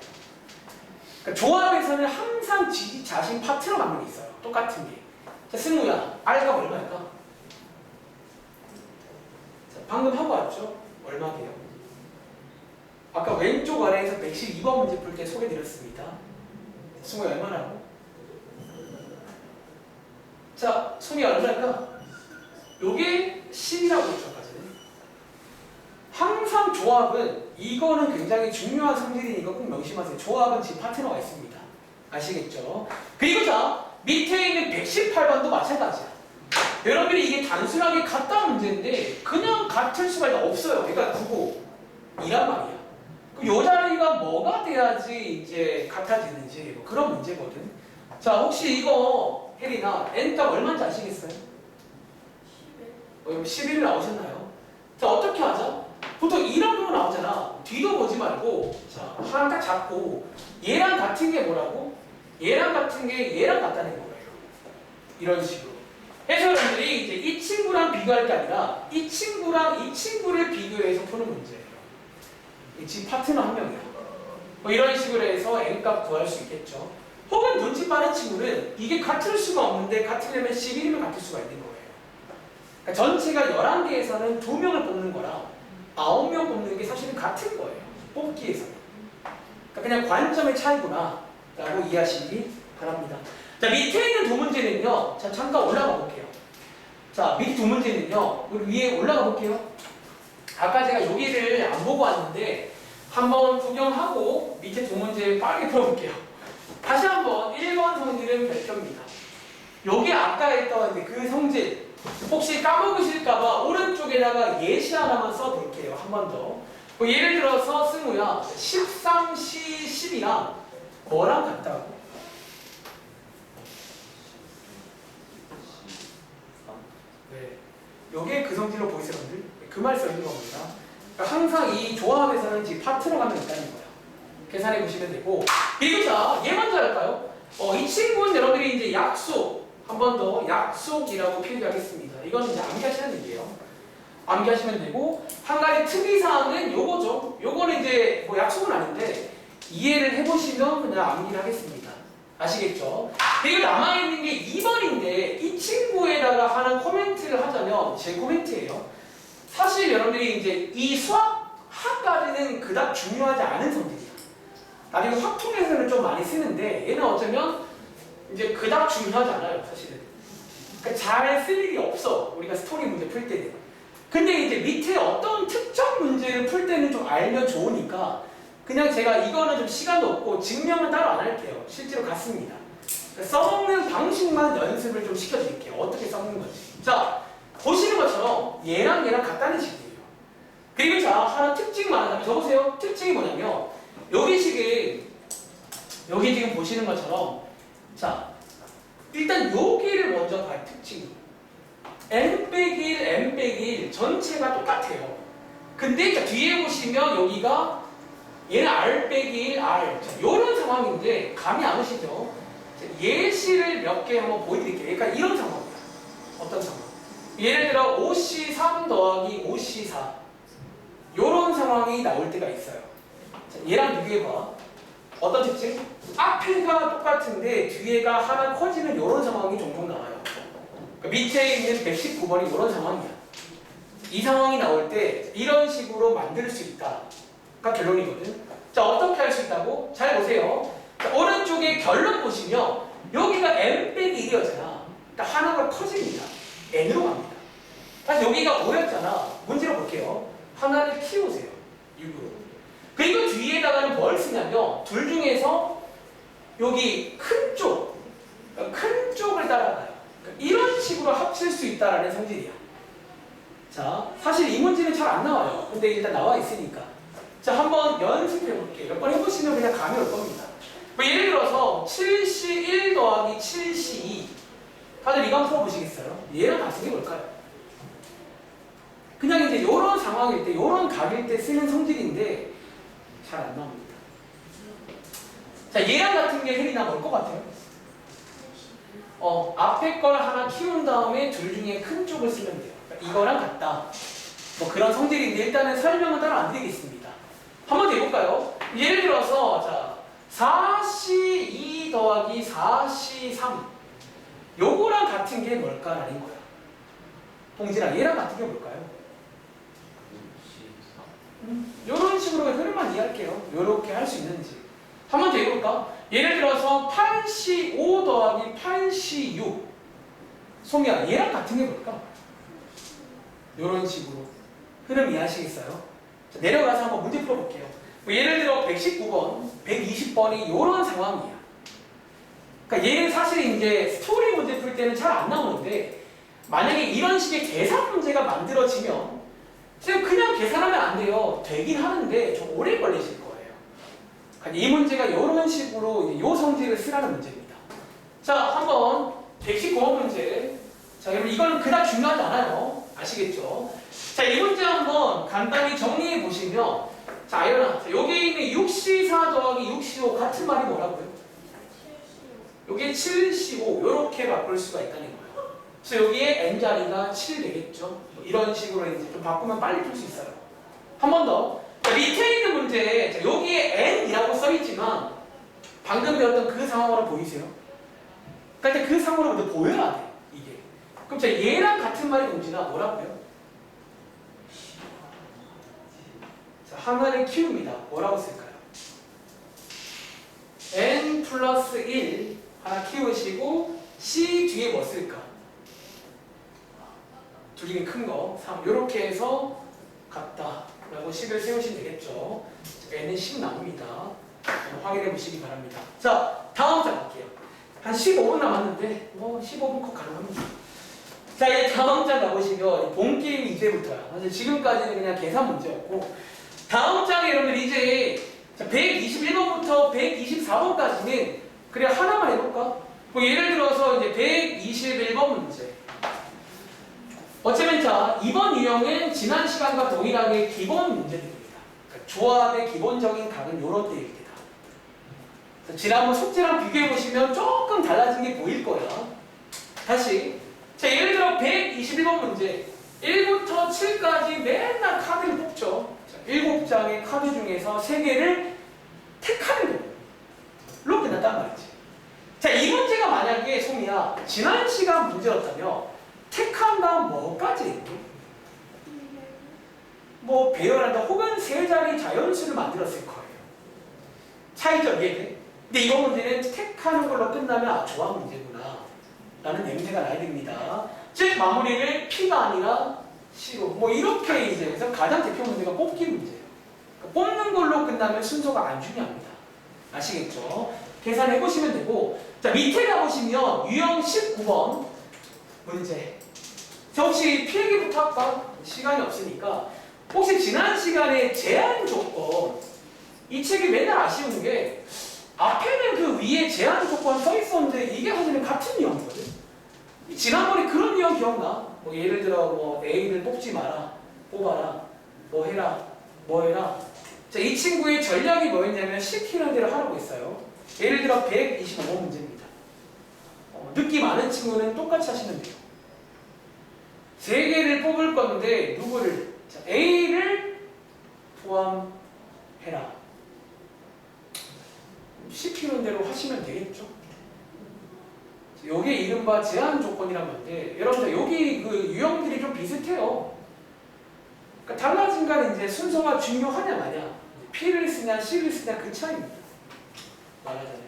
그러니까 조합에서는 항상 자신 파트너 갖는 게 있어요. 똑같은 게. 자, 승우야, R가 얼마일까? 자, 방금 하고 왔죠? 얼마게요? 아까 왼쪽 아래에서 112번 문제 풀 때 소개드렸습니다. 승우야, 얼마라고? 자, 승우이 얼마일까? 요게 10이라고 했죠, 까지는. 항상 조합은, 이거는 굉장히 중요한 성질이니까 꼭 명심하세요. 조합은 지 파트너가 있습니다. 아시겠죠? 그리고 자, 밑에 있는 118번도 마찬가지야. 여러분들이 이게 단순하게 같다 문제인데 그냥 같을 수가 없어요. 그러니까 9고 2란 말이야. 그럼 요 자리가 뭐가 돼야지 이제 같아지는지 뭐 그런 문제거든. 자, 혹시 이거 혜리나 n값 얼마인지 아시겠어요? 11 나오셨나요? 자, 어떻게 하자? 보통 이런 거 나오잖아. 뒤도 보지 말고 자, 하나 딱 잡고 얘랑 같은 게 뭐라고? 얘랑 같은 게 얘랑 같다는 거예요. 이런 식으로. 해서 여러분들이 이제 이 친구랑 비교할 게 아니라 이 친구랑 이 친구를 비교해서 푸는 문제예요. 지금 파트너 한 명이야. 뭐 이런 식으로 해서 n값 구할 수 있겠죠. 혹은 눈치 빠른 친구는 이게 같을 수가 없는데 같으려면 11이면 같을 수가 있는 거예요. 그러니까 전체가 11개에서는 2명을 뽑는 거랑 9명 뽑는 게 사실은 같은 거예요. 뽑기에서는. 그러니까 그냥 관점의 차이구나 라고 이해하시기 바랍니다. 자, 밑에 있는 두 문제는요. 자, 잠깐 올라가 볼게요. 자, 밑에 두 문제는요. 우리 위에 올라가 볼게요. 아까 제가 여기를 안 보고 왔는데 한번 구경하고 밑에 두 문제 빠르게 풀어볼게요. 다시 한번 1번 성질은 별표입니다. 여기 아까 했던 이제 그 성질 혹시 까먹으실까봐 오른쪽에다가 예시 하나만 써볼게요. 한 번 더. 뭐 예를 들어서 승우야 13C 10이랑 뭐랑 같다고? 네. 요게 그 성질로 보이세요, 여러분들? 그 말 써 있는 겁니다. 그러니까 항상 이 조합에서는 지금 파트너감이 있다는 거예요. 계산해 보시면 되고. 그리고 자, 얘 먼저 할까요? 이 친구는 여러분들이 이제 약속, 한 번 더 약속이라고 표기하겠습니다. 이건 이제 암기하시는 얘기예요. 암기하시면 되고, 한 가지 특이사항은 요거죠. 요거는 이제 뭐 약속은 아닌데, 이해를 해보시면 그냥 암기를 하겠습니다. 아시겠죠? 그리고 남아있는 게 2번인데, 이 친구에다가 하는 코멘트를 하자면, 제 코멘트예요. 사실 여러분들이 이제 이 수학, 학까지는 그닥 중요하지 않은 성질이야. 나중에 확통에서는 좀 많이 쓰는데, 얘는 어쩌면 이제 그닥 중요하지 않아요, 사실은. 그러니까 잘 쓸 일이 없어, 우리가 스토리 문제 풀 때는. 근데 이제 밑에 어떤 특정 문제를 풀 때는 좀 알면 좋으니까 그냥 제가 이거는 좀 시간도 없고 증명은 따로 안 할게요. 실제로 같습니다. 그러니까 써먹는 방식만 연습을 좀 시켜드릴게요. 어떻게 써먹는 건지. 자, 보시는 것처럼 얘랑 같다는 식이에요. 그리고 자, 하나 특징만 하나 적으세요. 특징이 뭐냐면 여기 지금 보시는 것처럼 자, 일단 여기를 먼저 봐요. 특징이 n-1, n-1 전체가 똑같아요. 근데 자, 뒤에 보시면 여기가 얘는 r-1, r 자, 요런 상황인데 감이 안 오시죠? 자, 예시를 몇 개 한번 보여드릴게요. 그러니까 이런 상황이야. 어떤 상황? 예를 들어 5C3 더하기 5C4 요런 상황이 나올 때가 있어요. 자, 얘랑 비교해봐. 어떤 특징? 앞에가 똑같은데 뒤에가 하나 커지는 요런 상황이 종종 나와요. 밑에 있는 119번이 이런 상황이야. 이 상황이 나올 때 이런 식으로 만들 수 있다가 결론이거든. 자, 어떻게 할 수 있다고? 잘 보세요. 자, 오른쪽에 결론 보시면 여기가 n-1이었잖아. 그러니까 하나가 커집니다. n으로 갑니다. 다시 여기가 5였잖아. 문제로 볼게요. 하나를 키우세요. 6으로. 그리고 뒤에다가는 뭘 쓰냐면 둘 중에서 여기 큰 쪽을 따라가요. 이런 식으로 합칠 수 있다라는 성질이야. 자, 사실 이 문제는 잘 안 나와요. 근데 일단 나와 있으니까. 자, 한번 연습해 볼게요. 몇 번 해보시면 그냥 감이 올 겁니다. 뭐 예를 들어서 7C1 더하기 7C2 다들 이거 한번 풀어보시겠어요? 얘랑 같은 게 뭘까요? 그냥 이제 이런 상황일 때, 이런 각일 때 쓰는 성질인데 잘 안 나옵니다. 자, 얘랑 같은 게 혜리나 뭘 것 같아요? 앞에 걸 하나 키운 다음에 둘 중에 큰 쪽을 쓰면 돼요. 그러니까 이거랑 같다. 뭐 그런 성질인데 일단은 설명은 따로 안 드리겠습니다. 한번 더 해볼까요? 예를 들어서 자 4C2 더하기 4C3 요거랑 같은 게 뭘까라는 거야. 동진아, 얘랑 같은 게 뭘까요? 요런 식으로 흐름만 이해할게요. 요렇게 할 수 있는지. 한번 더 해볼까? 예를 들어서 8C5 더하기 8C6 소미야, 얘랑 같은 게 뭘까? 요런 식으로 흐름 이해하시겠어요? 자, 내려가서 한번 문제 풀어볼게요. 뭐 예를 들어 119번, 120번이 요런 상황이야. 그러니까 얘는 사실 이제 스토리 문제 풀 때는 잘 안 나오는데 만약에 이런 식의 계산 문제가 만들어지면 그냥 계산하면 안 돼요. 되긴 하는데 좀 오래 걸리실 거예요. 이 문제가 이런 식으로 이 성질을 쓰라는 문제입니다. 자, 한번 119번 문제. 자, 여러분 이거는 그닥 중요하지 않아요. 아시겠죠? 자, 이 문제 한번 간단히 정리해 보시면 자, 아연아, 여기 있는 6C4 더하기 6C5 같은 말이 뭐라고요? 여기에 7C5 이렇게 바꿀 수가 있다는 거예요. 그래서 여기에 n자리가 7 되겠죠? 뭐 이런 식으로 이제 좀 바꾸면 빨리 풀 수 있어요. 한 번 더. 자, 밑에 있는 문제, 자, 여기에 n이라고 써있지만 방금 배웠던 그 상황으로 보이세요? 그러니까 그 상황으로 먼저 보여야 돼, 이게. 그럼 자, 얘랑 같은 말이 동진아 뭐라고요? 자, 하나를 키웁니다. 뭐라고 쓸까요? n 플러스 1 하나 키우시고 c 뒤에 뭐 쓸까? 둘 중에 큰 거 3 이렇게 해서 같다 라고 식을 세우시면 되겠죠. n은 10 나옵니다. 확인해 보시기 바랍니다. 자, 다음 장 볼게요. 한 15분 남았는데 뭐 15분 컷 가능합니다. 자, 이제 다음 장 가보시면 본 게임이 이제부터야. 사실 지금까지는 그냥 계산 문제였고 다음 장에 여러분들 이제 121번부터 124번까지는 그래 하나만 해볼까? 뭐 예를 들어서 이제 121번 문제. 어쩌면 자 이번 유형은 지난 시간과 동일하게 기본 문제들입니다. 그러니까 조합의 기본적인 각은 이런 때입니다. 지난번 숙제랑 비교해보시면 조금 달라진 게 보일 거야. 다시. 자, 예를 들어 121번 문제. 1부터 7까지 맨날 카드를 뽑죠. 자, 7장의 카드 중에서 3개를 택하는 걸로 끝났단 말이지. 자, 이 문제가 만약에 소미야, 지난 시간 문제였다면 택한 다음 뭐까지 했니? 뭐 배열한다 혹은 세 자리 자연수를 만들었을 거예요. 차이점 이해돼? 근데 이번 문제는 택하는 걸로 끝나면 아 조합 문제구나 라는 냄새가 나야 됩니다. 즉 마무리를 P가 아니라 C로 뭐 이렇게 이제 그래서 가장 대표 문제가 뽑기 문제예요. 그러니까 뽑는 걸로 끝나면 순서가 안 중요합니다. 아시겠죠? 계산해 보시면 되고 자 밑에 가보시면 유형 19번 문제. 자 혹시 필기부터 할까? 시간이 없으니까 혹시 지난 시간에 제한 조건 이 책이 맨날 아쉬운 게 앞에는 그 위에 제한 조건 써 있었는데 이게 사실은 같은 유형이거든. 지난번에 그런 유형 기억나? 뭐 예를 들어 뭐 A를 뽑지 마라, 뽑아라, 뭐 해라, 뭐 해라. 자, 이 친구의 전략이 뭐였냐면 시키는 대로 하라고 했어요. 예를 들어 125번 문제입니다. 느낌 아는 친구는 똑같이 하시면 돼요. 3개를 뽑을 건데 누구를? 자, A를 포함해라. 시키는 대로 하시면 되겠죠. 요게 이른바 제한 조건이란 건데 여러분들 여기 그 유형들이 좀 비슷해요. 그러니까 달라진 건 이제 순서가 중요하냐 마냐 P를 쓰냐 C를 쓰냐 그 차이입니다. 말하자면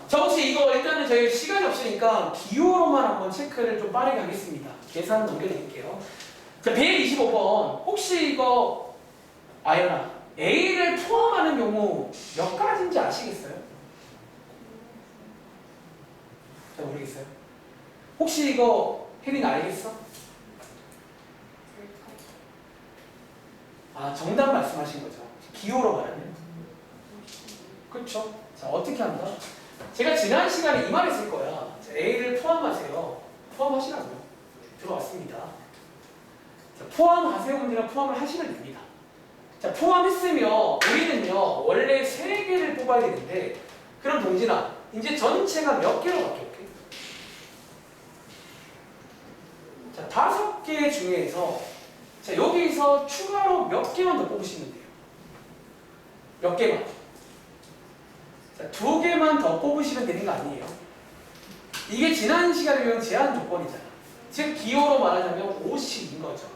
자 혹시 이거 일단은 저희 시간이 없으니까 기호로만 한번 체크를 좀 빠르게 하겠습니다. 계산 넘겨드릴게요. 자 125번 혹시 이거 아연아 A를 포함하는 경우 몇 가지인지 아시겠어요? 잘 모르겠어요. 혹시 이거 혜린 알겠어? 아 정답 말씀하신 거죠. 기호로 말하면. 그렇죠. 자 어떻게 한다? 제가 지난 시간에 이 말 했을 거야. 자, A를 포함하세요. 포함하시라고요. 들어왔습니다. 자, 포함하세요 문제랑 포함을 하시면 됩니다. 자 포함했으면 우리는요 원래 3개를 뽑아야 되는데 그럼 동진아 이제 전체가 몇 개로 바뀌었게? 자 5개 중에서 자 여기서 추가로 몇 개만 더 뽑으시면 돼요. 몇 개만. 자 2개만 더 뽑으시면 되는 거 아니에요? 이게 지난 시간에 배운 제한 조건이잖아. 즉 기호로 말하자면 50인 거죠.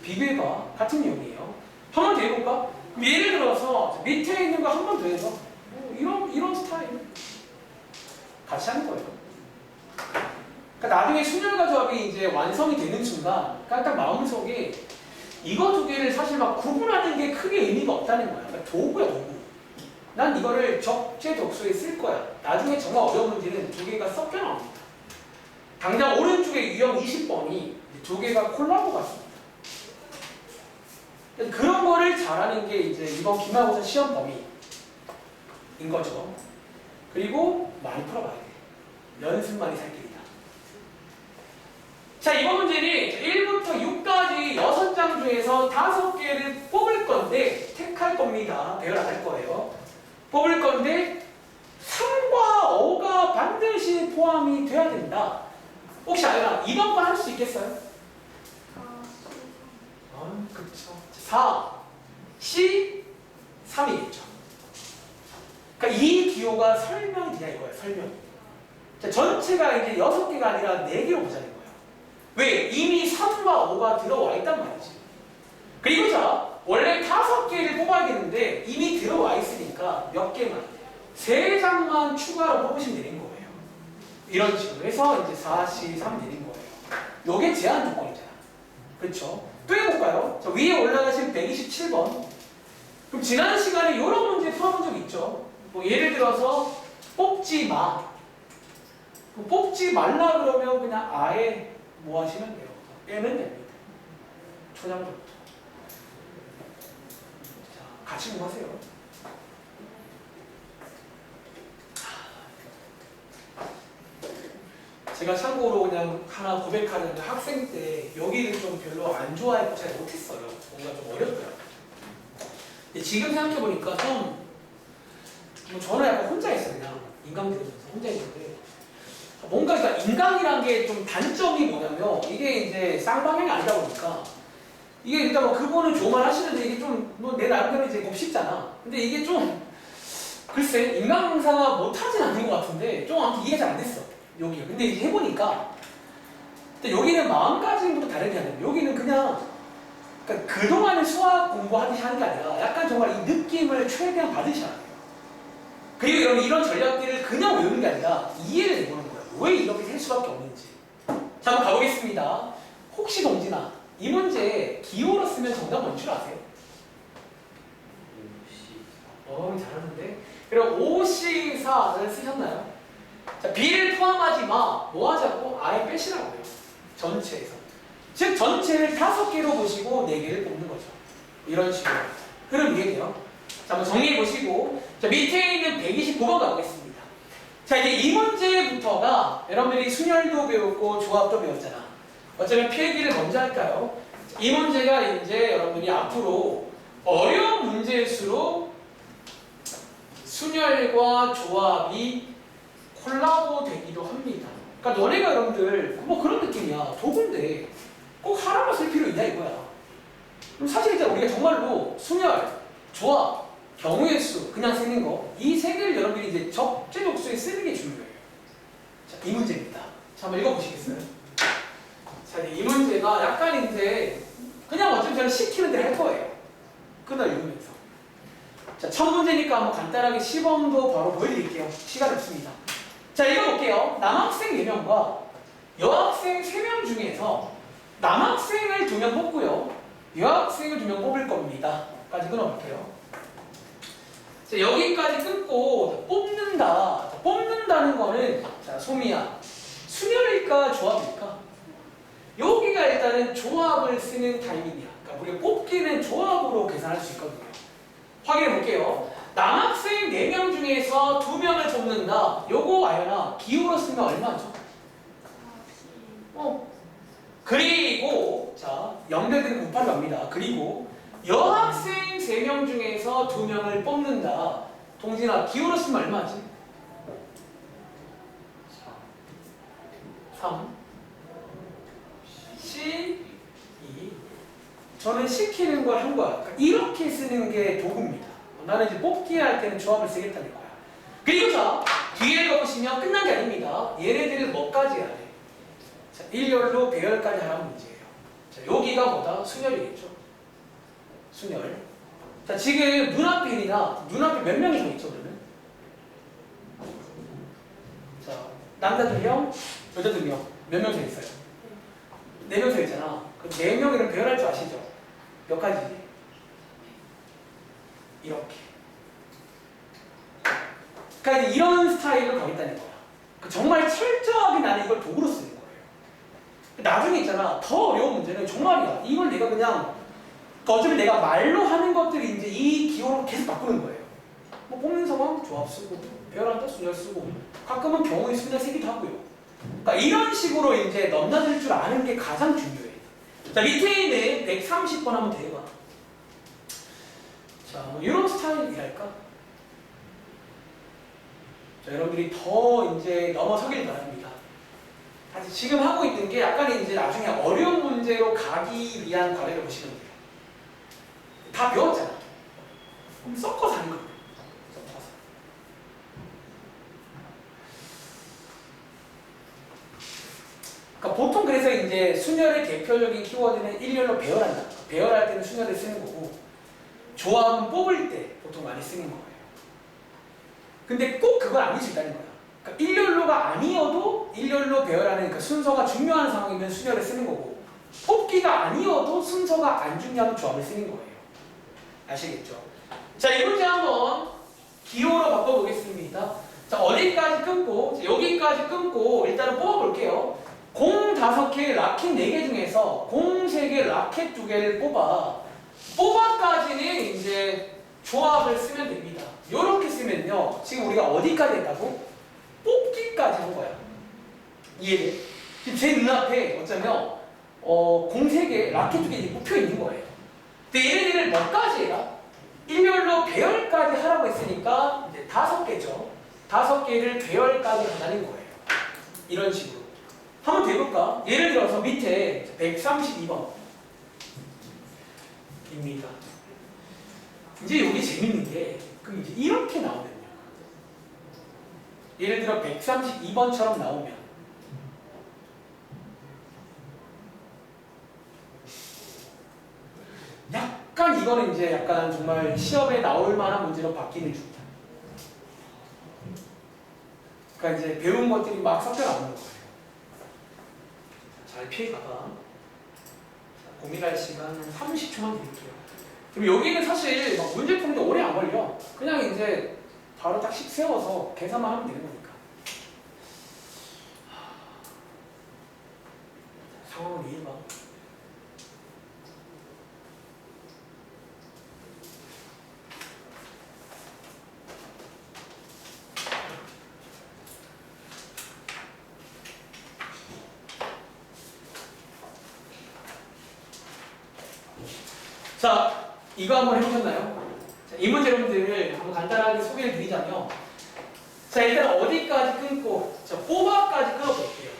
비교해봐. 같은 내용이에요. 한 번 더 해볼까? 예를 들어서 밑에 있는 거 한 번 더 해서 이런 스타일 같이 하는 거예요. 그러니까 나중에 순열과 조합이 이제 완성이 되는 순간 딱 마음속에 이거 2개를 사실 막 구분하는 게 크게 의미가 없다는 거야. 그러니까 도구야 도구. 난 이거를 적재적소에 쓸 거야. 나중에 정말 어려운 문제는 2개가 섞여 나옵니다. 당장 오른쪽에 유형 20번이 2개가 콜라보가 있습니다. 그런 거를 잘하는 게 이제 이번 기말고사 시험 범위인 거죠. 그리고 많이 풀어봐야 돼. 연습만이 살 길이다. 자 이번 문제는 1부터 6까지 6장 중에서 5개를 뽑을 건데 택할 겁니다. 배열 안 할 거예요. 뽑을 건데 3과 5가 반드시 포함이 돼야 된다. 혹시 아연아 이번 거 할 수 있겠어요? 그렇죠. 4, C, 3이겠죠. 그러니까 이 기호가 설명이 되냐 이거예요. 설명이. 자, 전체가 이제 6개가 아니라 4개로 보자는 거예요. 왜? 이미 3과 5가 들어와 있단 말이지. 그리고 자, 원래 5개를 뽑아야 되는데 이미 들어와 있으니까 몇 개만? 3장만 추가로 뽑으시면 되는 거예요. 이런 식으로 해서 이제 4C, 3 되는 거예요. 요게 제한 조건이잖아. 그렇죠? 또 해볼까요? 자, 위에 올라가신 127번. 그럼 지난 시간에 이런 문제 풀어본 적 있죠? 뭐 예를 들어서 뽑지 마. 뽑지 말라 그러면 그냥 아예 뭐 하시면 돼요? 빼면 됩니다. 초장부터. 자, 같이 공부하세요. 제가 참고로 그냥 하나 고백하는 학생 때 여기를 좀 별로 안 좋아했고 잘 못했어요. 뭔가 좀 어렵더라고요. 근데 지금 생각해보니까 좀 뭐 저는 약간 혼자 했어요. 그냥 인강 들으면서 혼자 했는데 뭔가 그러니까 인강이란 게 좀 단점이 뭐냐면 이게 이제 쌍방향이 아니다 보니까 이게 일단 뭐 그거는 좋은 말 하시는데 이게 좀 뭐 내 나름대로 이제 곱씹잖아. 근데 이게 좀 글쎄 인강 강사가 못하진 않는 것 같은데 좀 아무튼 이해가 잘 안 됐어. 여기. 근데 이제 해보니까 여기는 마음가짐부터 다르게 하는 여기는 그냥 그러니까 그동안에 수학 공부하듯이 하는 게 아니라 약간 정말 이 느낌을 최대한 받으셔야 돼요. 그리고 여러분 이런 전략들을 그냥 외우는 게 아니라 이해를 해보는 거예요. 왜 이렇게 될 수밖에 없는지. 자, 한번 가보겠습니다. 혹시 동진아, 이 문제 기호로 쓰면 정답 뭔 줄 아세요? 잘하는데. 그럼 5C4를 쓰셨나요? 자, B를 포함하지 마. 뭐 하자고? 아예 빼시라고 해요. 전체에서. 즉 전체를 5개로 보시고 4개를 뽑는 거죠. 이런 식으로. 흐름 이해돼요? 자, 한번 정리해 보시고. 자, 밑에 있는 129번 가보겠습니다. 자, 이제 이 문제부터가 여러분들이 순열도 배웠고 조합도 배웠잖아. 어쩌면 필기를 먼저 할까요? 이 문제가 이제 여러분들이 앞으로 어려운 문제일수록 순열과 조합이 콜라보 되기도 합니다. 그러니까 너네가 여러분들 뭐 그런 느낌이야. 도구인데 꼭 하나만 쓸 필요 있냐 이거야. 그럼 사실 이제 우리가 정말로 순열, 조합, 경우의 수 그냥 쓰는 거 이 세 개를 여러분들이 이제 적재적소에 쓰는 게 중요해요. 자, 이 문제입니다. 자, 한번 읽어보시겠어요? 자, 이 문제가 약간 이제 그냥 어차피 저는 시키는 대로 할 거예요. 끊어 읽으면서. 자, 첫 문제니까 한번 간단하게 시범도 바로 보여드릴게요. 시간 없습니다. 자, 읽어볼게요. 남학생 4명과 여학생 3명 중에서 남학생을 2명 뽑고요. 여학생을 2명 뽑을 겁니다. 까지 끊어볼게요. 자, 여기까지 끊고 뽑는다. 자, 뽑는다는 거는 자, 소미야. 순열일까 조합일까? 여기가 일단은 조합을 쓰는 타이밍이야. 그러니까 우리가 뽑기는 조합으로 계산할 수 있거든요. 확인해 볼게요. 남학생 4명 중에서 2명을 뽑는다. 요거 아연아 기호로 쓰면 얼마죠? 그리고 자 연배들은 곱하기 합니다. 그리고 여학생 3명 중에서 2명을 뽑는다. 동진아 기호로 쓰면 얼마지? 3 12 저는 시키는 걸 한 거야. 그러니까 이렇게 쓰는 게 도구입니다. 나는 이제 뽑기 할 때는 조합을 쓰겠다는 거야. 그리고 자 뒤에 읽어보시면 끝난 게 아닙니다. 얘네들을 뭐까지 해야 돼? 자, 일열로 배열까지 하라는 문제예요. 자, 여기가 뭐다? 순열이겠죠. 순열. 자, 지금 눈앞에나 눈앞에 몇 명이 더 있죠, 그러면? 자, 남자 2명, 여자 2명. 몇 명 더 있어요? 4명 더 있잖아. 그럼 4명이랑 배열할 줄 아시죠? 몇 가지지? 이렇게. 그러니까 이런 스타일로 가겠다는 거야. 정말 철저하게 나는 이걸 도구로 쓰는 거예요. 나중에 있잖아. 더 어려운 문제는 정말이야. 이걸 내가 그냥 어차피 내가 말로 하는 것들이 이제 이 기호로 계속 바꾸는 거예요. 뭐 뽑는 상황 조합 쓰고 배열한다 순열 쓰고 가끔은 경우의 순열 쓰기도 하고요. 그러니까 이런 식으로 이제 넘나들 줄 아는 게 가장 중요해요. 자, 밑에 있는 130번 한번 대봐. 자, 뭐 이런 스타일이랄까? 자, 여러분들이 더 이제 넘어서길 바랍니다. 사실 지금 하고 있는 게 약간 이제 나중에 어려운 문제로 가기 위한 과제를 보시면 돼요. 다 배웠잖아. 그럼 섞어서 하는 거예요. 섞어서. 그러니까 보통 그래서 이제 순열의 대표적인 키워드는 일렬로 배열한다. 배열할 때는 순열을 쓰는 거고 조합은 뽑을 때 보통 많이 쓰는 거예요. 근데 꼭 그걸 아닐 수 있다는 거야. 그러니까 일렬로가 아니어도 일렬로 배열하는 그 순서가 중요한 상황이면 순열을 쓰는 거고 뽑기가 아니어도 순서가 안 중요한 조합을 쓰는 거예요. 아시겠죠? 자, 이 문제 한번 기호로 바꿔보겠습니다. 자, 어디까지 끊고, 자, 여기까지 끊고 일단은 뽑아볼게요. 공 5개, 라켓 4개 중에서 공 3개, 라켓 2개를 뽑아까지는 이제 조합을 쓰면 됩니다. 요렇게 쓰면요. 지금 우리가 어디까지 했다고? 뽑기까지 한 거야. 이해돼? 지금 제 눈앞에 어쩌면 공 3개, 라켓 2개 뽑혀 있는 거예요. 근데 얘네들을 몇 가지 해라? 일렬로 배열까지 하라고 했으니까 이제 5개죠. 5개를 배열까지 한다는 거예요. 이런 식으로. 한번 대볼까? 예를 들어서 밑에 132번 입니다. 이제 여기 재밌는 게 그럼 이제 이렇게 나오면요. 예를 들어 132번처럼 나오면 약간 이거는 이제 약간 정말 시험에 나올 만한 문제로 바뀌는 중이다. 그러니까 이제 배운 것들이 막 섞여 나오는 거예요. 잘 피해가봐. 고민할 시간 한 30초만 드릴게요. 그럼 여기는 사실 막 문제 푸는데 오래 안 걸려. 그냥 이제 바로 딱 식 세워서 계산만 하면 되는 거니까. 상황을 이해해봐. 자, 이거 한번 해보셨나요? 자, 이 문제 여러분들을 한번 간단하게 소개를 드리자면, 자, 일단 어디까지 끊고, 자, 뽑아까지 끊어볼게요.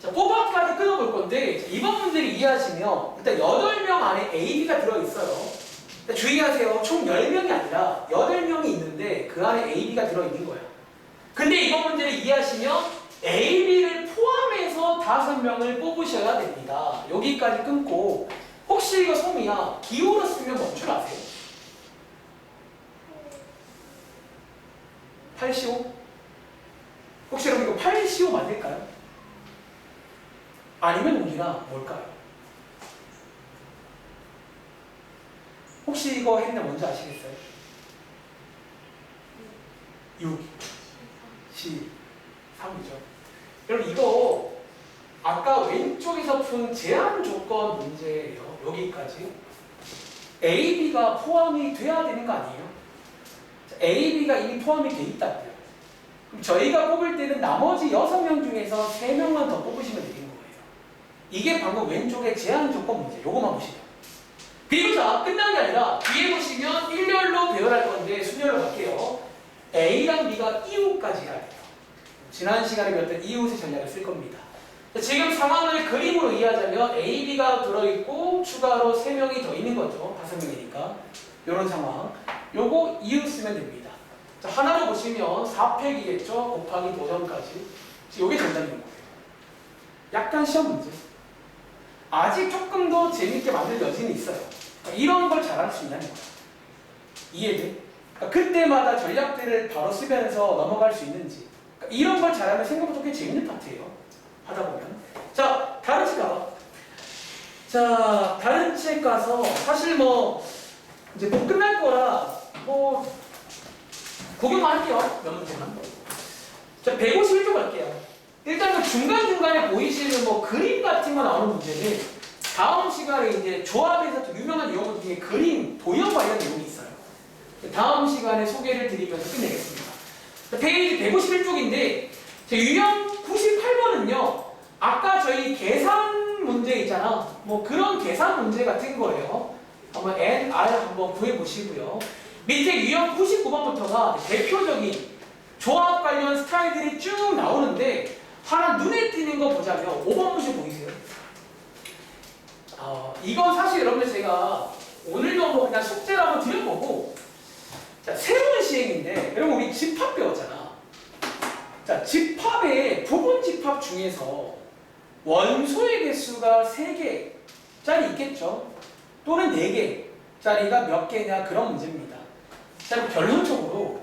자, 뽑아까지 끊어볼 건데, 자, 이번 문제를 이해하시면, 일단 8명 안에 AB가 들어있어요. 일단 주의하세요. 총 10명이 아니라 8명이 있는데, 그 안에 AB가 들어있는 거예요. 근데 이번 문제를 이해하시면, AB를 포함해서 5명을 뽑으셔야 됩니다. 여기까지 끊고, 혹시 이거 소미야 기호로 쓰면 뭔 줄 아세요? 8시호? 혹시 여러분 이거 8시호 맞을까요? 아니면 우리가 뭘까요? 혹시 이거 했는데 뭔지 아시겠어요? 6, 10, 3이죠. 여러분 이거 아까 왼쪽에서 푼 제한 조건 문제예요. 여기까지. A, B가 포함이 돼야 되는 거 아니에요? A, B가 이미 포함이 돼 있다고요. 그럼 저희가 뽑을 때는 나머지 6명 중에서 3명만 더 뽑으시면 되는 거예요. 이게 방금 왼쪽의 제한 조건 문제. 요거만 보시죠. 그리고 자, 끝난 게 아니라 뒤에 보시면 일렬로 배열할 건데 순열로 갈게요. A랑 B가 이웃까지 해야 돼요. 지난 시간에 배웠던 이웃의 전략을 쓸 겁니다. 지금 상황을 그림으로 이해하자면 A, B가 들어있고 추가로 3명이 더 있는 거죠. 5명이니까. 이런 상황. 요거 이웃 쓰면 됩니다. 자, 하나로 보시면 4팩이겠죠. 곱하기 도전까지. 요게 정답인 거예요. 약간 시험 문제. 아직 조금 더 재밌게 만들 여지는 있어요. 그러니까 이런 걸 잘할 수 있냐는 거야. 이해돼? 그러니까 그때마다 전략들을 바로 쓰면서 넘어갈 수 있는지. 그러니까 이런 걸 잘하면 생각보다 꽤 재밌는 파트예요. 하다 보면. 자, 다른 책 가봐. 자, 다른 책 가서 사실 뭐 이제 뭐 끝날 거라 뭐 구경만 할게요. 몇 문제만. 자, 151쪽 갈게요. 일단 그 중간중간에 보이시는 뭐 그림 같은 거 나오는 문제는 다음 시간에 이제 조합에서 유명한 용어 중에 그림, 도형 관련 내용이 있어요. 다음 시간에 소개를 드리면서 끝내겠습니다. 자, 페이지 151쪽인데 유형 98번은요. 아까 저희 계산 문제 있잖아. 뭐 그런 계산 문제 같은 거예요. 한번 N, R 한번 구해보시고요. 밑에 유형 99번부터가 대표적인 조합 관련 스타일들이 쭉 나오는데 하나 눈에 띄는 거 보자면 5번 문제 보이세요? 이건 사실 여러분들 제가 오늘도 뭐 그냥 숙제를 한번 드려보고 자, 새로운 시행인데 여러분 우리 집합 배웠잖아. 자, 집합의 부분 집합 중에서 원소의 개수가 3개짜리 있겠죠? 또는 4개짜리가 몇 개냐 그런 문제입니다. 자, 결론적으로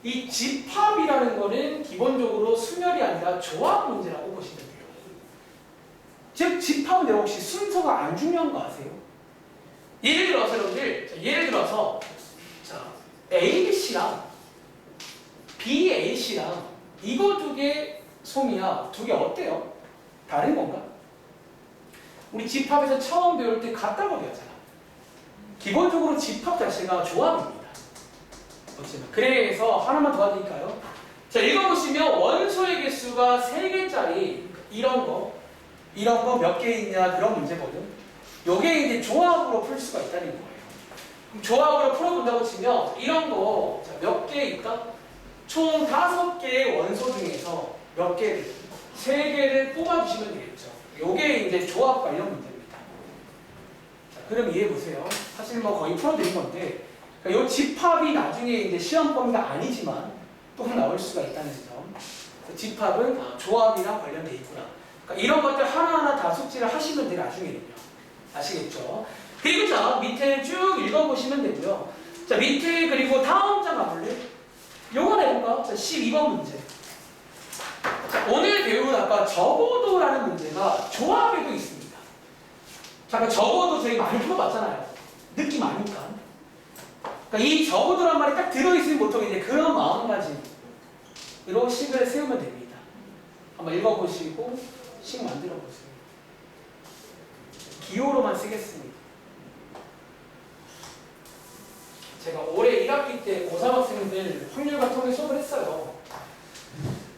이 집합이라는 거는 기본적으로 수열이 아니라 조합 문제라고 보시면 돼요. 즉 집합은 여러분 혹시 순서가 안 중요한 거 아세요? 예를 들어서 여러분들 예를 들어서 자 BAC랑 BAC랑 이거 두 개 솜이야. 두 개 어때요? 다른 건가? 우리 집합에서 처음 배울 때 같다고 배웠잖아. 기본적으로 집합 자체가 조합입니다. 그래서 하나만 도와드릴까요? 자, 읽어보시면 원소의 개수가 3개짜리 이런 거 몇 개 있냐 그런 문제거든. 요게 이제 조합으로 풀 수가 있다는 거예요. 그럼 조합으로 풀어본다고 치면 이런 거 몇 개 있다? 총 5개의 원소 중에서 몇 개를 3개를 뽑아주시면 되겠죠. 요게 이제 조합 관련 문제입니다. 자, 그럼 이해해 보세요. 사실 뭐 거의 풀어드린 건데, 그러니까 요 집합이 나중에 이제 시험 범위가 아니지만 또 나올 수가 있다는 점. 집합은 조합이랑 관련돼 있구나. 그러니까 이런 것들 하나하나 다 숙지를 하시면 돼요. 나중에는요. 아시겠죠? 그리고 자 밑에 쭉 읽어보시면 되고요. 자 밑에 그리고 다음 장 가볼래? 요거 내볼까? 자 12번 문제. 자, 오늘 배운 아까 적어도라는 문제가 조합에도 있습니다. 잠깐 적어도 저희 많이 풀어봤잖아요. 느낌 아니까. 그러니까 이 적어도란 말이 딱 들어있으면 보통 이제 그런 마음가짐으로 식을 세우면 됩니다. 한번 읽어보시고 식 만들어 보세요. 기호로만 쓰겠습니다. 제가 올해 1학기 때 고3 학생들 확률과 통해 수업을 했어요.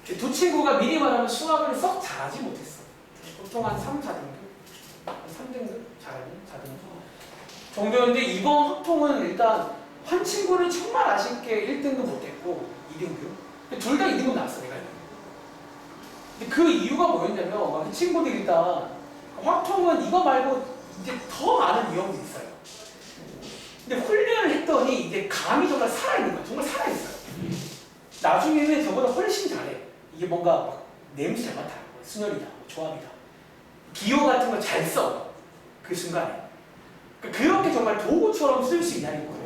두 친구가 미리 말하면 수학을 썩 잘하지 못했어. 보통 한 3, 4등급? 한 3등급? 잘하는? 4등급? 정도였는데 이번 확통은 일단 한 친구는 정말 아쉽게 1등급 못했고 2등급? 둘 다 2등급 나왔어 내가. 근데 그 이유가 뭐였냐면 그 친구들이 일단 확통은 이거 말고 이제 더 많은 위험이 있어요. 근데 훈련을 했더니 이제 감이 정말 살아있는 거야. 정말 살아있어요. 나중에는 저보다 훨씬 잘해. 이게 뭔가 막 냄새 잘 맡아. 순열이다, 조합이다. 기호 같은 거 잘 써. 그 순간에. 그렇게 정말 도구처럼 쓸 수 있다는 거예요.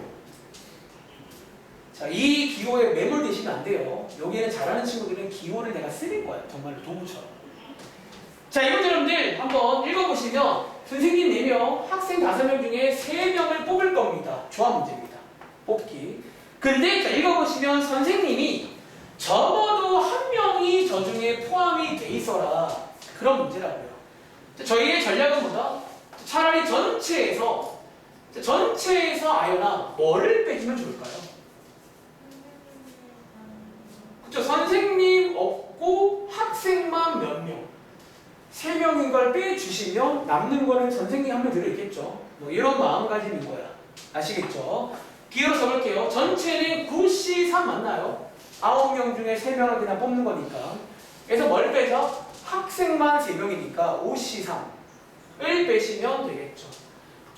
자, 이 기호에 매몰되시면 안 돼요. 여기는 잘하는 친구들은 기호를 내가 쓰는 거야. 정말로 도구처럼. 자, 이번 여러분들 한번 읽어보시면 선생님 4명, 학생 5명 중에 3명을 뽑을 겁니다. 조합 문제입니다. 뽑기. 근데 자, 읽어보시면 선생님이 적어도 한 명이 저 중에 포함이 돼 있어라. 그런 문제라고요. 자, 저희의 전략은 뭐다? 차라리 전체에서 아연아 뭐를 빼주면 좋을까요? 그쵸? 선생님 없고 학생만 몇 명. 3명인 걸 빼주시면 남는 거는 선생님 한 명 들어있겠죠. 뭐 이런 마음가짐인 거야. 아시겠죠? 기호로 써볼게요. 전체는 9C3 맞나요? 9명 중에 3명을 그냥 뽑는 거니까. 그래서 뭘 빼죠? 학생만 3명이니까 5C3을 빼시면 되겠죠.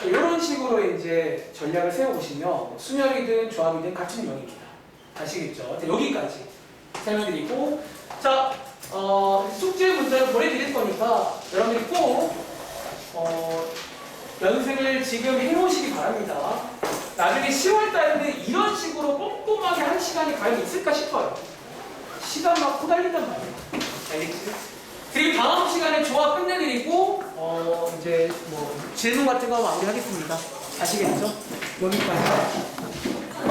이런 식으로 이제 전략을 세워보시면 수열이든 조합이든 같은 명입니다. 아시겠죠? 자, 여기까지 설명드리고, 자, 숙제 문제를 보내드릴 거니까 여러분들이 꼭 연습을 지금 해놓으시기 바랍니다. 나중에 10월달에는 이런 식으로 꼼꼼하게 할 시간이 과연 있을까 싶어요. 시간 막 후달린단 말이에요. 알겠지? 그리고 다음 시간에 조합 끝내드리고 이제 뭐 질문 같은 거 마무리하겠습니다. 아시겠죠? 여기까지.